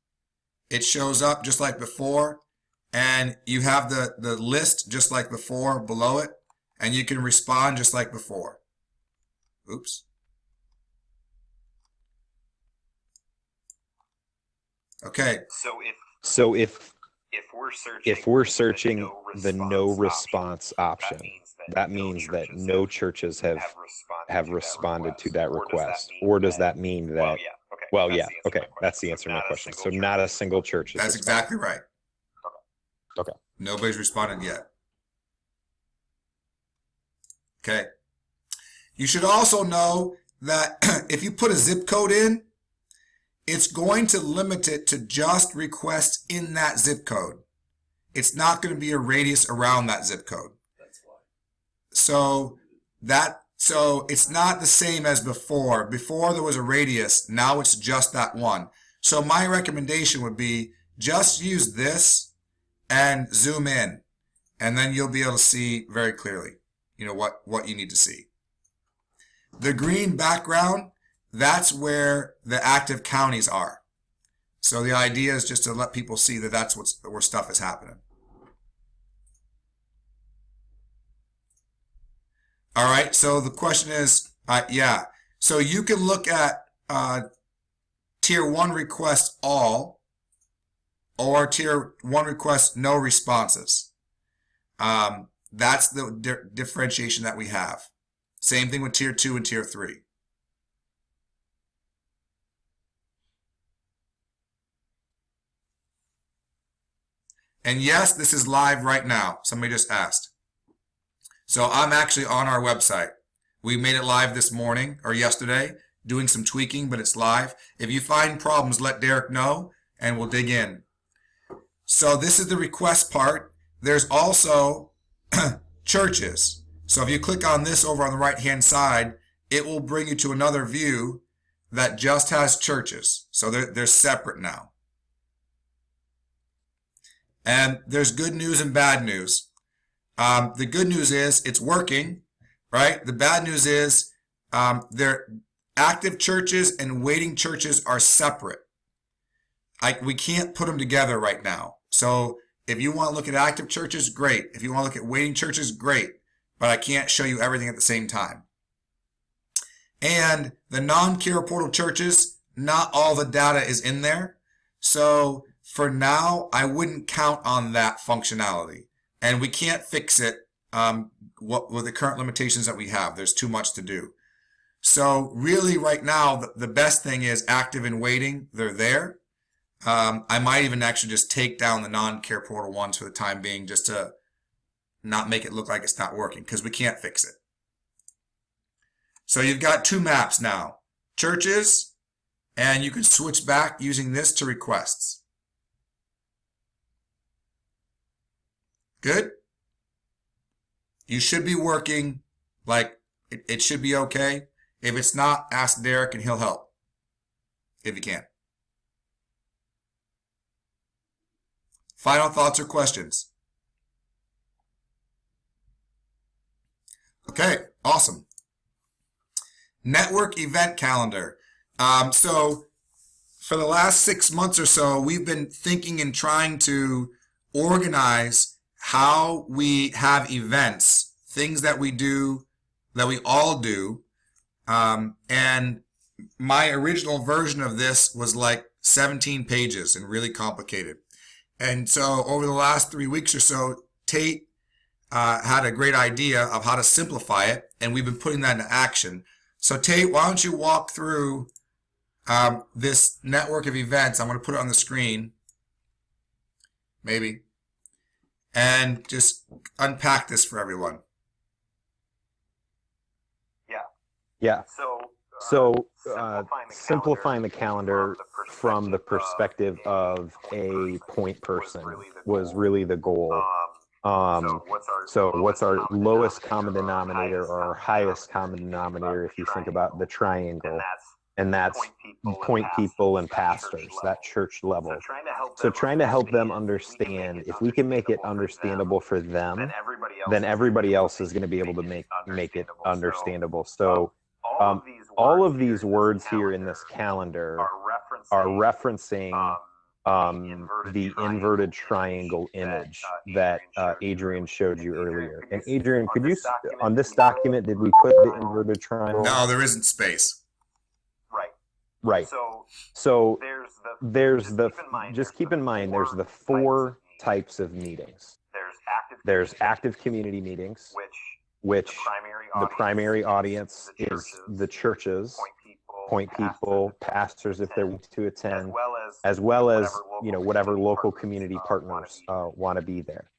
it shows up just like before, and you have the list just like before below it, and you can respond just like before. Oops. Okay. So if we're searching the no response option, that means that no churches have responded to that request. Or does that mean that? Well, yeah. Okay. That's the answer to my question. So not a single church has That's responded. exactly right. Okay. Nobody's responded yet. Okay. You should also know that if you put a zip code in, it's going to limit it to just requests in that zip code. It's not going to be a radius around that zip code. That's why. So it's not the same as before. Before there was a radius, now it's just that one. So my recommendation would be just use this and zoom in, and then you'll be able to see very clearly, what you need to see. The green background, that's where the active counties are. So the idea is just to let people see that that's where stuff is happening. All right, so the question is, yeah. So you can look at tier 1 request all, or tier 1 request no responses. That's the differentiation that we have. Same thing with tier 2 and tier 3. And yes, this is live right now. Somebody just asked. So I'm actually on our website. We made it live this morning or yesterday, doing some tweaking, but it's live. If you find problems, let Derek know and we'll dig in. So this is the request part. There's also churches. So if you click on this over on the right-hand side, it will bring you to another view that just has churches. So they're separate now. And there's good news and bad news. The good news is it's working, right? The bad news is their active churches and waiting churches are separate. We can't put them together right now. So if you want to look at active churches, great. If you want to look at waiting churches, great. But I can't show you everything at the same time. And the non-care portal churches, not all the data is in there. So for now, I wouldn't count on that functionality. And we can't fix it with the current limitations that we have. There's too much to do. So really right now, the best thing is active and waiting. They're there. I might even actually just take down the non-care portal ones for the time being, just to not make it look like it's not working, because we can't fix it. So you've got two maps now, churches, and you can switch back using this to requests. Good? You should be working like it should be okay. If it's not, ask Derek and he'll help if you can. Final thoughts or questions? Okay, awesome. Network event calendar. So for the last 6 months or so, we've been thinking and trying to organize how we have events, things that we do, that we all do. And my original version of this was like 17 pages and really complicated. And so over the last 3 weeks or so, Tate had a great idea of how to simplify it, and we've been putting that into action. So Tate, why don't you walk through this network of events? I'm going to put it on the screen, maybe, and just unpack this for everyone. Yeah. So simplifying the calendar from the perspective of a point person was really the goal. So what's our lowest common denominator or our highest common denominator if you think about the triangle? And that's point people and pastors, that church level. So trying to help them understand, if we can make it understandable for them, then everybody else is going to be able to make it understandable. So all of these words here in this calendar are referencing the inverted triangle image that Adrian showed you earlier. And Adrian, could you, on this document, did we put the inverted triangle? No, there isn't space. Right. So just keep in mind, there's the 4 types of meetings. There's active community meetings, which the primary audience is the churches, point people, pastors if they're to attend, as well as whatever local community partners want to be there.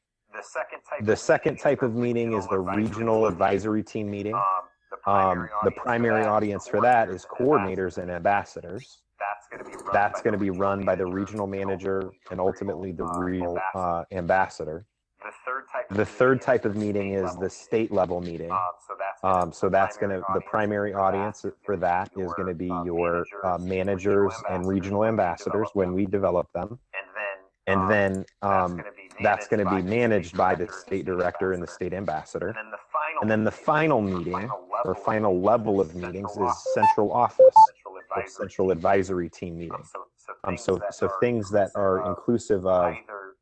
The second type of meeting is the regional advisory team meeting. The primary audience for that is coordinators and ambassadors. That's going to be run by the regional manager and ultimately the regional ambassador. The third type of meeting is the state level meeting. So that's going to, the primary audience for that is going to be your managers and regional ambassadors when we develop them. And then that's going to be managed by the state director and the state ambassador. And then the final meeting or final level of meetings is central office or central advisory team meeting. So things that are inclusive of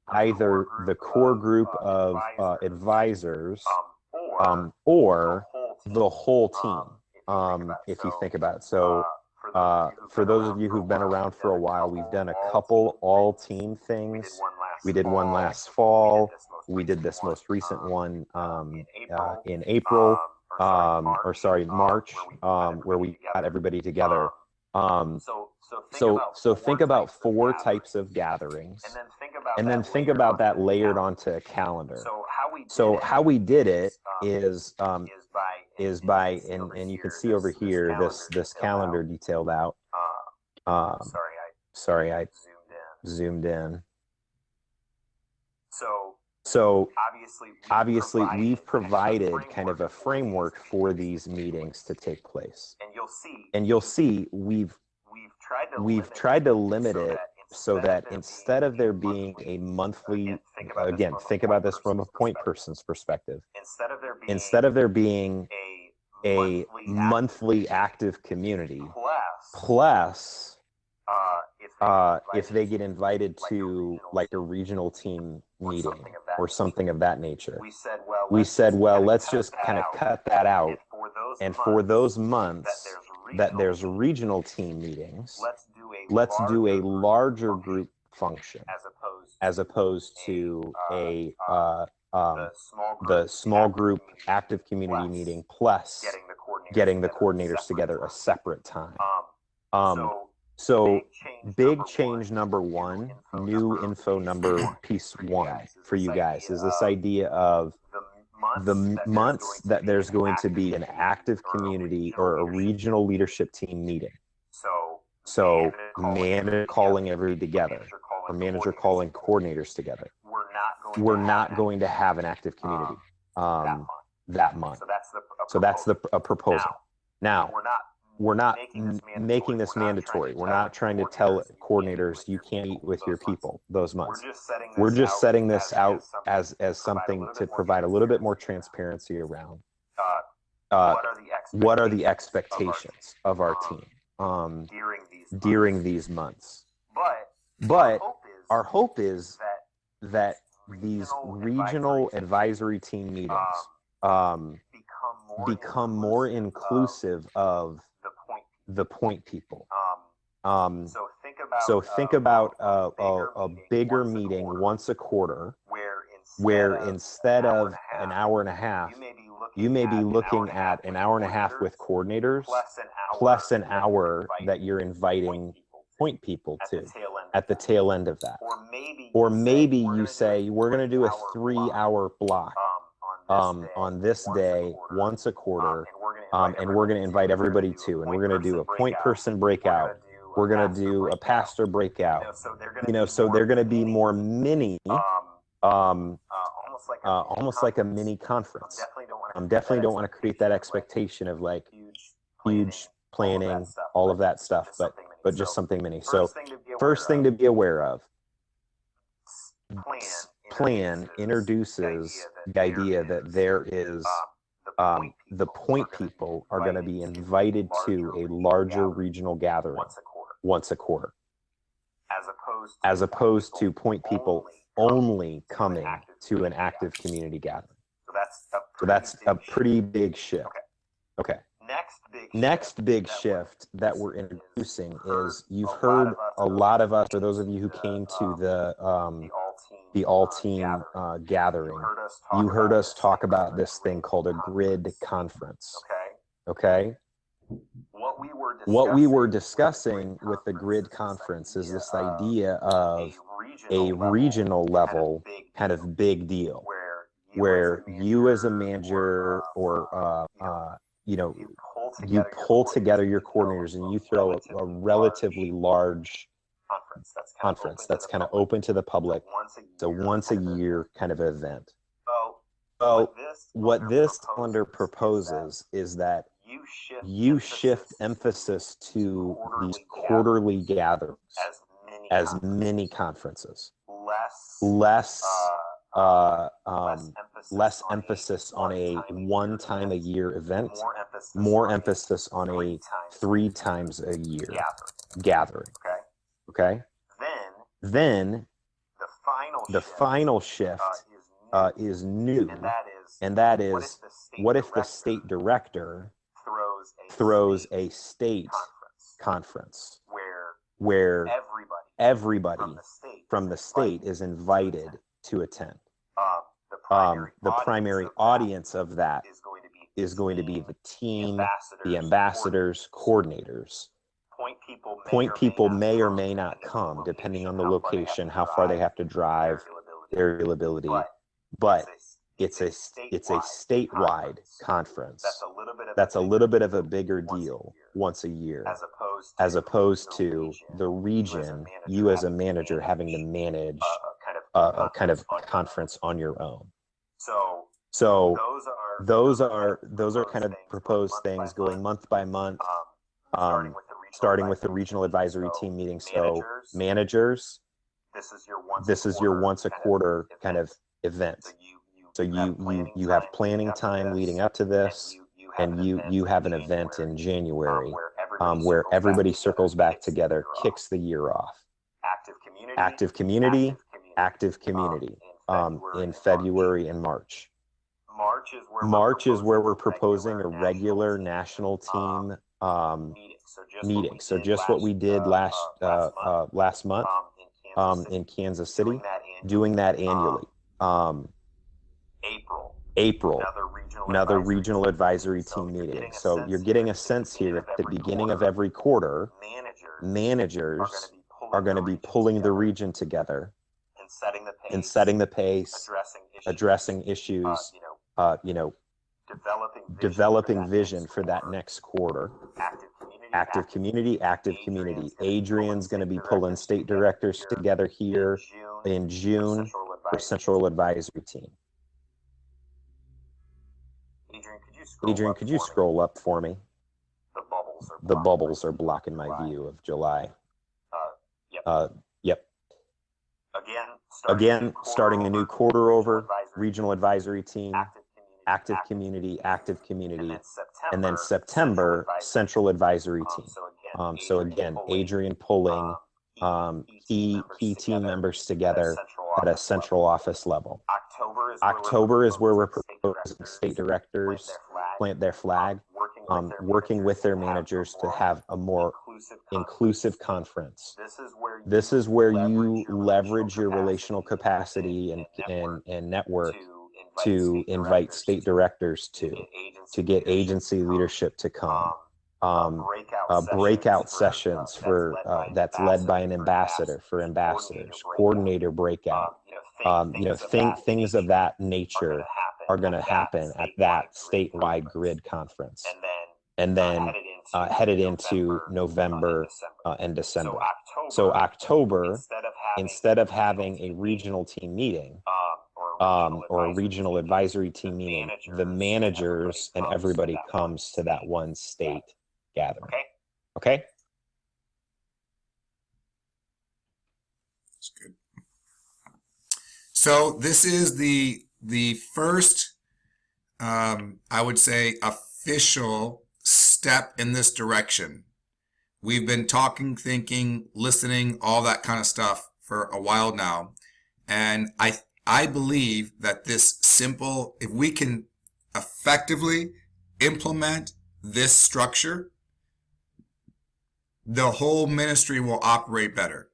either the core group of advisors or the whole team, if you think about it. So for those of you who've been around for a while, we've done a couple all team things. We did one last fall. We did this most recent one in April, March, where we got everybody together. So think about 4 types of gatherings, and then think about that layered onto a calendar. So how we did it is by, and you can see over here this calendar detailed out. Sorry, I zoomed in. So obviously we've provided kind of a framework for these meetings to take place. And you'll see we've tried to limit it so that instead of there being a monthly, again, think about this from a point person's perspective. Instead of there being a monthly active community, plus if they get invited to like a regional team meeting or something of that nature, we said, well, let's just kind of cut that out. And for those months that there's regional team meetings, let's do a larger group function as opposed to the small group active community meeting plus getting the coordinators together a separate time. So big change number 1, new info number piece 1 for you guys is this idea of the months that there's going to be an active community or a regional leadership team meeting. So manager calling everybody together or manager calling coordinators together. We're not going to have an active community that month. So that's the proposal. Now, we're not making this mandatory. We're not trying to tell coordinators you can't eat with your people those months. We're just setting this out as something to provide a little bit more transparency around. what are the expectations of our team during these months? But our hope is that these regional advisory team meetings become more inclusive of the point people. So think about a bigger meeting once a quarter, where instead of an hour and a half, you may be looking at an hour and a half with coordinators, plus an hour that you're inviting point people to at the tail end of that. Or maybe you say, we're going to do a 3-hour block on this day once a quarter, and we're going to invite everybody to, and we're going to do a point person breakout. We're going to do a pastor breakout. So they're going to be more mini, almost like a mini conference. Definitely don't want to create that expectation of like huge planning, all of that stuff, but just something mini. So first thing to be aware of, plan introduces the idea that there is the point people are going to be invited to a larger regional gathering once a quarter, as opposed to point people only coming to an active community gathering. So that's a pretty big shift. Okay. Next big shift that we're introducing is, you've heard a lot of us, or those of you who came to the all-team gathering, you heard us talk about this thing called a grid conference. Okay. What we were discussing with the grid conference is this idea of a regional level kind of big deal, where you as a manager, or you pull together your coordinators and you throw a relatively large conference that's kind of open to the public. It's a once a year kind of event. So what this calendar proposes is that you shift emphasis to these quarterly gatherings as mini conferences, less emphasis on a 1 time a year event, more emphasis on a 3 times a year gathering. Okay. Then the final shift is new, and that is, what if the state director throws a state conference where everybody from the state is invited to attend? The primary audience of that is going to be the team, the ambassadors, coordinators. Point people may or may not come, depending on the location, how far they have to drive, their availability. But it's a statewide conference that's a little bit of a bigger deal once a year, as opposed to the region, you as a manager having to manage a kind of conference on your own. So those are kind of proposed things going month by month, starting with the regional advisory team meeting. So managers, this is your once a quarter kind of event. So you have planning time leading up to this, and you have an event in January where everybody circles back together, kicks the year off. Active community in February and March. March is where we're proposing a regular national team meeting. So just what we did last month in Kansas City, doing that annually. April, another regional advisory team meeting. So you're getting a sense here at the beginning of every quarter, managers are going to be pulling the region together and setting the pace, addressing issues, developing vision for that next quarter. Active community. Adrian's going to be pulling state directors together here in June for Central Advisory Team. Adrian, could you scroll up for me? The bubbles are blocking my view of July. Yep. Again, starting a new quarter over, regional advisory team, active community, and then September, central advisory team. So again, Adrian pulling key team members together at a central office level. October is where we're proposing state directors plant their flag, working with their managers to have a more inclusive conference. This is where you leverage your relational capacity and network to invite state directors to get agency leadership to come. Breakout sessions for that's led by an ambassador for ambassadors, coordinator breakout. Things of that nature are going to happen at that statewide grid conference, and then headed into November and December. So October, instead of having a regional team meeting or a regional advisory team meeting, the managers and everybody comes to that one state gathering. Okay. That's good. So this is the first, I would say, official step in this direction. We've been talking, thinking, listening, all that kind of stuff for a while now. And I believe that this simple, if we can effectively implement this structure, the whole ministry will operate better.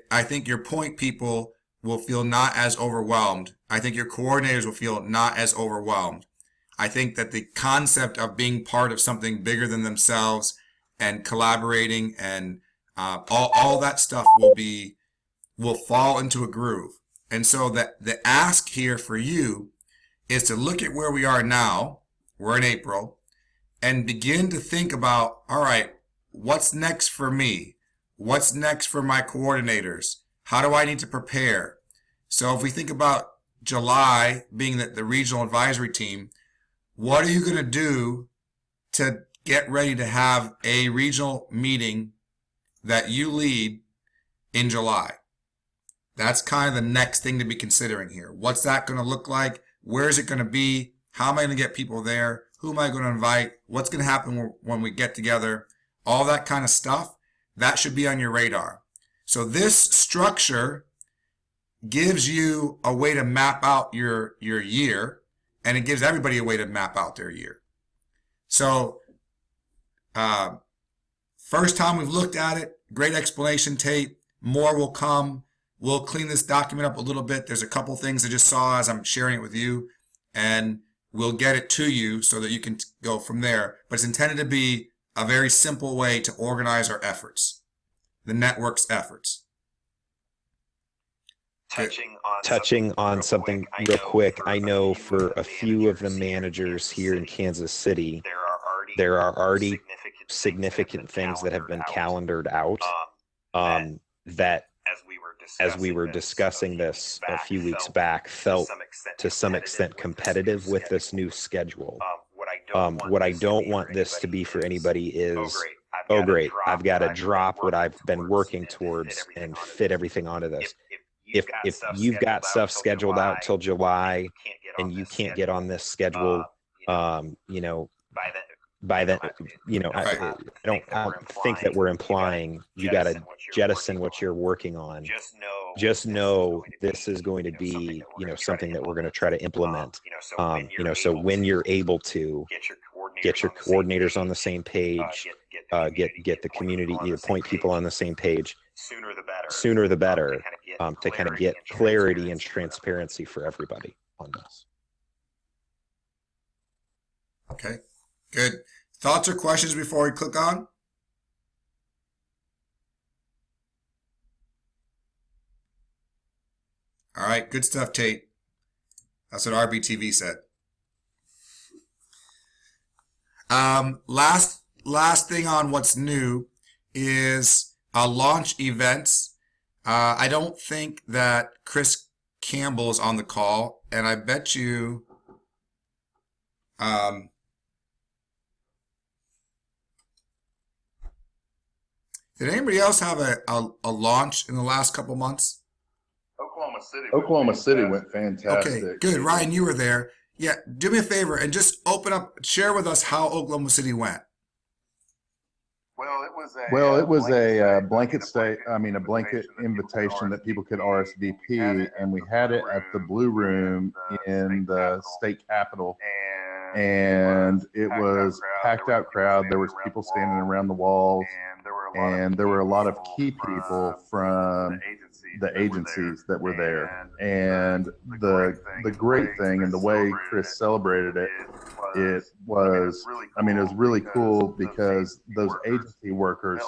I think your point people will feel not as overwhelmed. I think your coordinators will feel not as overwhelmed. I think that the concept of being part of something bigger than themselves and collaborating and all that stuff will fall into a groove. And so that the ask here for you is to look at where we are now, we're in April, and begin to think about, all right, what's next for me? What's next for my coordinators? How do I need to prepare? So if we think about July being the regional advisory team, what are you going to do to get ready to have a regional meeting that you lead in July? That's kind of the next thing to be considering here. What's that going to look like? Where is it going to be? How am I going to get people there? Who am I going to invite? What's going to happen when we get together? All that kind of stuff, that should be on your radar. So this structure gives you a way to map out your year, and it gives everybody a way to map out their year. So first time we've looked at it, great explanation, Tate. More will come. We'll clean this document up a little bit. There's a couple things I just saw as I'm sharing it with you, and we'll get it to you so that you can go from there. But it's intended to be a very simple way to organize our efforts, the network's efforts. Touching on something real quick, I know for a few of the managers here in Kansas City, there are already significant things that have been calendared out that, as we were discussing this a few weeks back, felt to some extent competitive with this new schedule. What I don't want this to be for anybody is, oh great, I've got to drop what I've been working towards and fit everything onto this. If you've got stuff scheduled out till July and you can't get on this schedule, by then, I don't think that we're implying you got to jettison what you're working on. Just know this is going to be, something that we're going to try to implement. So when you're able to get your coordinators on the same page, get the community, point people on the same page, sooner the better, to kind of get clarity and transparency for everybody on this. Okay, good. Thoughts or questions before we click on? All right, good stuff, Tate. That's what RBTV said. Last thing on what's new is launch events. I don't think that Chris Campbell is on the call, and I bet you did anybody else have a launch in the last couple months? Oklahoma City went fantastic. Okay, good. Ryan, you were there. Yeah, do me a favor and just share with us how Oklahoma City went. Well, it was a blanket a blanket invitation that people could RSVP, and we had it at the Blue Room in the state capitol. And it was packed out crowd. There was people standing around the walls, and there were a lot of key people from the agencies that were there. And the great thing, and the way Chris celebrated it, it was really cool because those agency workers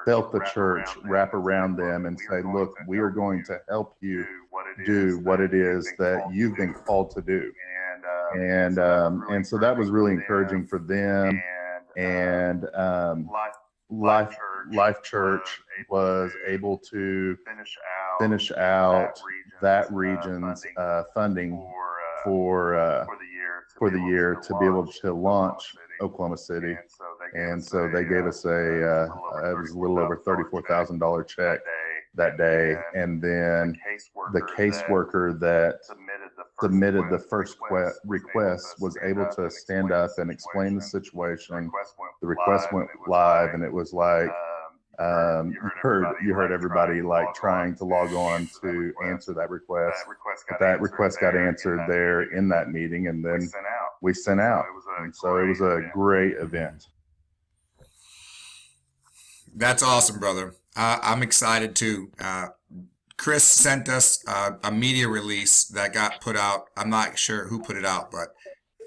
felt the church wrap around them and say, look, we are going to help you do what it is that you've been called to do. And so that was really encouraging for them. And Life Church was able to finish out that region's funding for the year to be able to launch Oklahoma City. And so they gave us it was a little over $34,000 check that day. And then the caseworker that submitted the first request was able to stand up and explain the situation. The request went live, and it was like, you heard everybody like trying to log on to answer that request. But that request got answered there in that meeting, and then we sent out. And so it was a great event. That's awesome, brother. I'm excited too. Chris sent us a media release that got put out. I'm not sure who put it out, but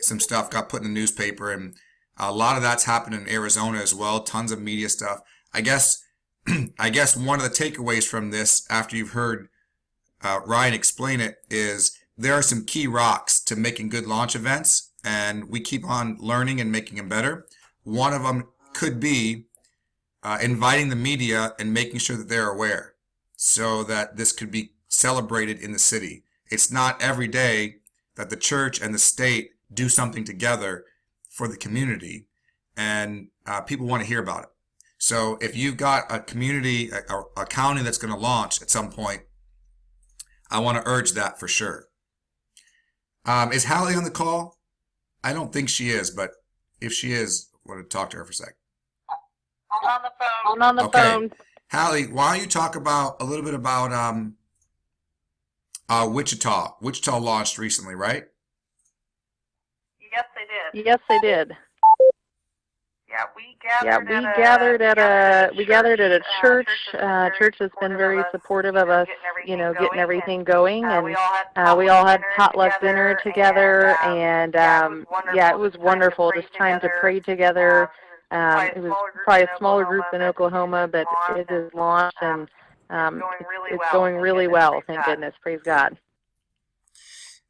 some stuff got put in the newspaper, and a lot of that's happened in Arizona as well. Tons of media stuff. I guess one of the takeaways from this, after you've heard Ryan explain it, is there are some key rocks to making good launch events, and we keep on learning and making them better. One of them could be inviting the media and making sure that they're aware, so that this could be celebrated in the city. It's not every day that the church and the state do something together for the community, and people want to hear about it. So if you've got a community, a county that's going to launch at some point, I want to urge that for sure. Is Hallie on the call? I don't think she is, but if she is, I want to talk to her for a sec. I'm on the phone. Hallie, why don't you talk a little bit about Wichita? Wichita launched recently, right? Yes, they did. Yeah, we gathered at a church. Church has been very supportive of us, getting everything going, and we all had potluck dinner together, and it was wonderful. Just time to pray together. It was probably a smaller group than Oklahoma, but it is launched, and it's going really well. Thank goodness. Praise God.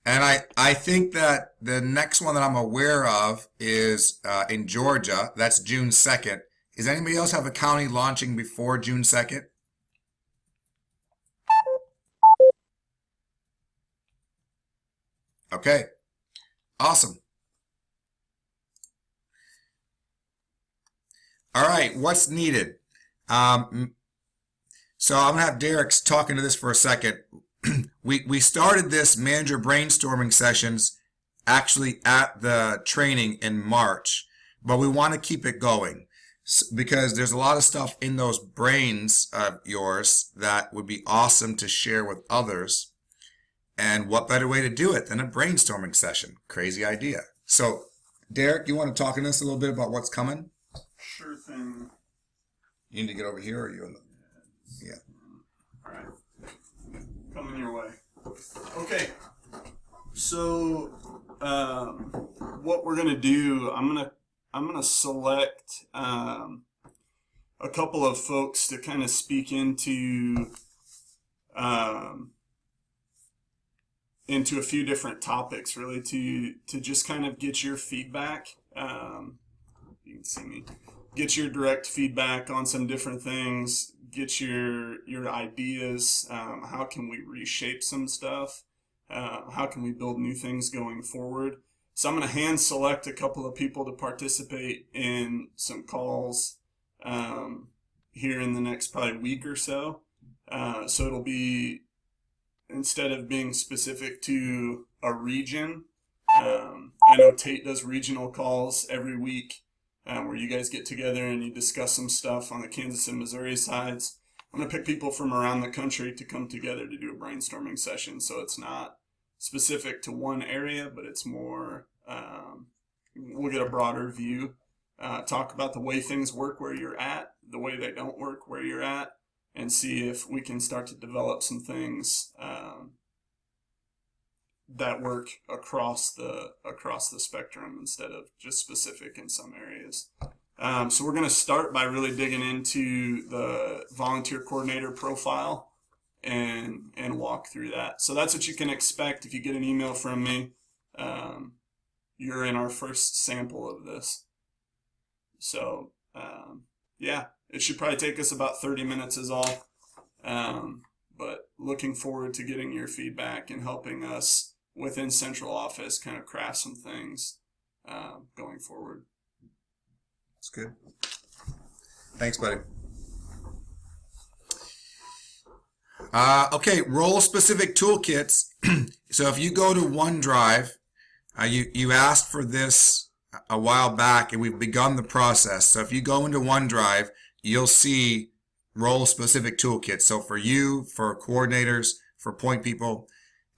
And I think that the next one that I'm aware of is in Georgia. That's June 2nd. Does anybody else have a county launching before June 2nd? Okay. Awesome. All right. What's needed? So I'm going to have Derek talking to this for a second. We started this manager brainstorming sessions actually at the training in March, but we want to keep it going because there's a lot of stuff in those brains of yours that would be awesome to share with others. And what better way to do it than a brainstorming session? Crazy idea. So, Derek, you want to talk to us a little bit about what's coming? Sure thing. You need to get over here, or you in the... Yeah. All right. Coming your way. Okay. So, what we're gonna do? I'm gonna select a couple of folks to kind of speak into a few different topics, really, to just kind of get your feedback. You can see me. Get your direct feedback on some different things. Get your ideas. How can we reshape some stuff? How can we build new things going forward? So I'm going to hand select a couple of people to participate in some calls here in the next probably week or so. So it'll be, instead of being specific to a region, I know Tate does regional calls every week where you guys get together and you discuss some stuff on the Kansas and Missouri sides. I'm going to pick people from around the country to come together to do a brainstorming session. So it's not specific to one area, but it's more, we'll get a broader view, talk about the way things work where you're at, the way they don't work where you're at, and see if we can start to develop some things that work across the spectrum instead of just specific in some areas. So we're going to start by really digging into the volunteer coordinator profile and walk through that. So that's what you can expect if you get an email from me. You're in our first sample of this. So yeah, it should probably take us about 30 minutes is all. But looking forward to getting your feedback and helping us within central office kind of craft some things going forward. That's good. Thanks, buddy. Okay, role-specific toolkits. So if you go to OneDrive, you asked for this a while back, and we've begun the process. So if you go into OneDrive, you'll see role-specific toolkits. So for you, for coordinators, for point people.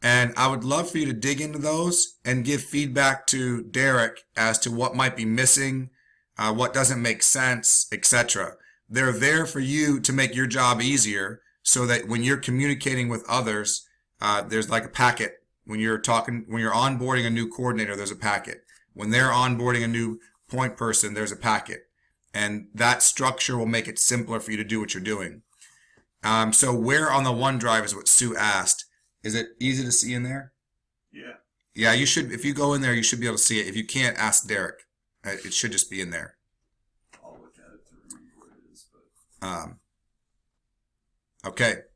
And I would love for you to dig into those and give feedback to Derek as to what might be missing, what doesn't make sense, etc. They're there for you to make your job easier so that when you're communicating with others, there's like a packet. When you're onboarding a new coordinator, there's a packet. When they're onboarding a new point person, there's a packet. And that structure will make it simpler for you to do what you're doing. So where on the OneDrive is what Sue asked. Is it easy to see in there? Yeah. Yeah, you should. If you go in there, you should be able to see it. If you can't, ask Derek. It should just be in there. I'll look at it to remember what it is. But Okay.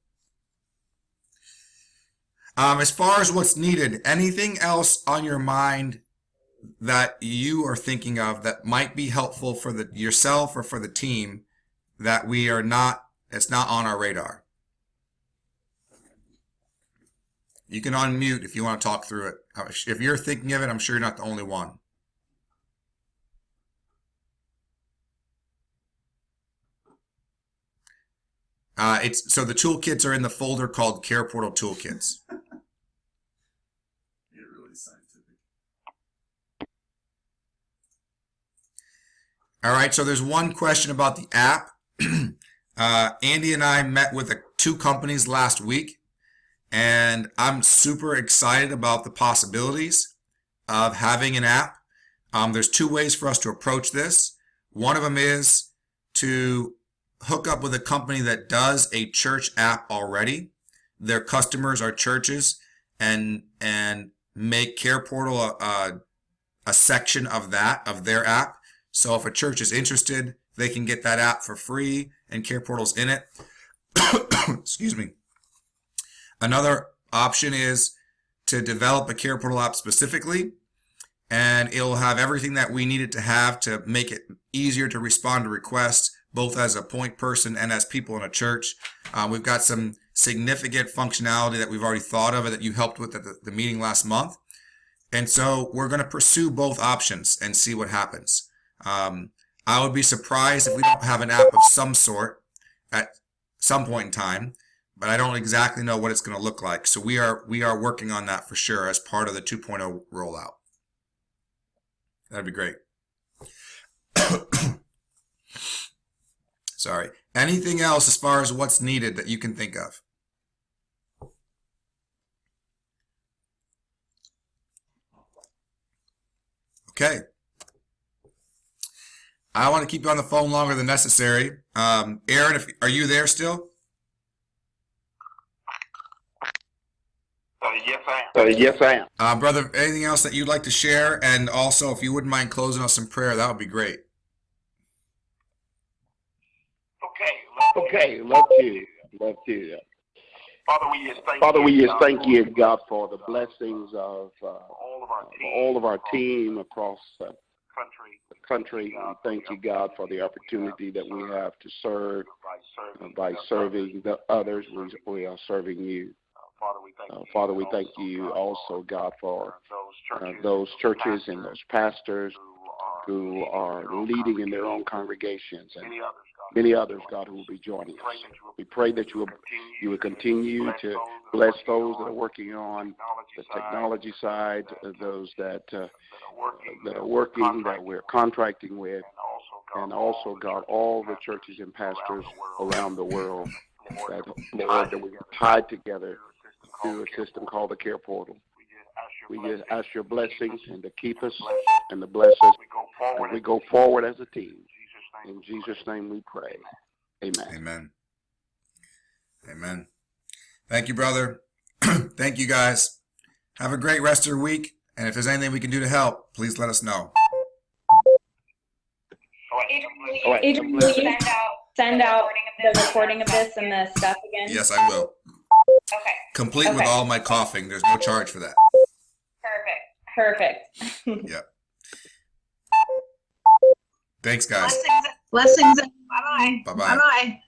As far as what's needed, anything else on your mind that you are thinking of that might be helpful for yourself or for the team that it's not on our radar? You can unmute if you want to talk through it. If you're thinking of it, I'm sure you're not the only one. So the toolkits are in the folder called Care Portal Toolkits. get really scientific. All right, so there's one question about the app. Andy and I met with 2 companies last week. And I'm super excited about the possibilities of having an app. There's 2 ways for us to approach this. One of them is to hook up with a company that does a church app already. Their customers are churches, and make Care Portal a section of their app. So if a church is interested, they can get that app for free, and Care Portal's in it. Excuse me. Another option is to develop a Care Portal app specifically, and it'll have everything that we need it to have to make it easier to respond to requests, both as a point person and as people in a church. We've got some significant functionality that we've already thought of and that you helped with at the meeting last month. And so we're going to pursue both options and see what happens. I would be surprised if we don't have an app of some sort at some point in time, but I don't exactly know what it's going to look like. So we are working on that for sure as part of the 2.0 rollout. That'd be great. Sorry. Anything else as far as what's needed that you can think of? Okay. I don't want to keep you on the phone longer than necessary. Aaron, are you there still? Yes, I am. Brother, anything else that you'd like to share? And also, if you wouldn't mind closing us in prayer, that would be great. Okay, love to. Father, we just thank you, God, for the blessings of all of our team across the country. We thank you, God, for the opportunity that we have to serve by serving the others. We are serving you. Father, we thank you also, God, for those churches and those pastors who are leading in their own congregations, and many others, God, who will be joining us. We pray that you will continue to bless those that are working on the technology side, those that are working, that we're contracting with, and also, God, all the churches and pastors around the world that, Lord, that we are tied together through a system called the Care Portal. We just ask your blessings and to keep us and to bless us as we go forward as a team. In Jesus' name we pray. Amen. Amen. Amen. Thank you, brother. Thank you, guys. Have a great rest of your week. And if there's anything we can do to help, please let us know. Adrian, will you send out the recording of this and the stuff again? Yes, I will. Okay. Complete with all my coughing. There's no charge for that. Perfect. Yep. Thanks, guys. Blessings. Bye-bye. Bye-bye. Bye-bye.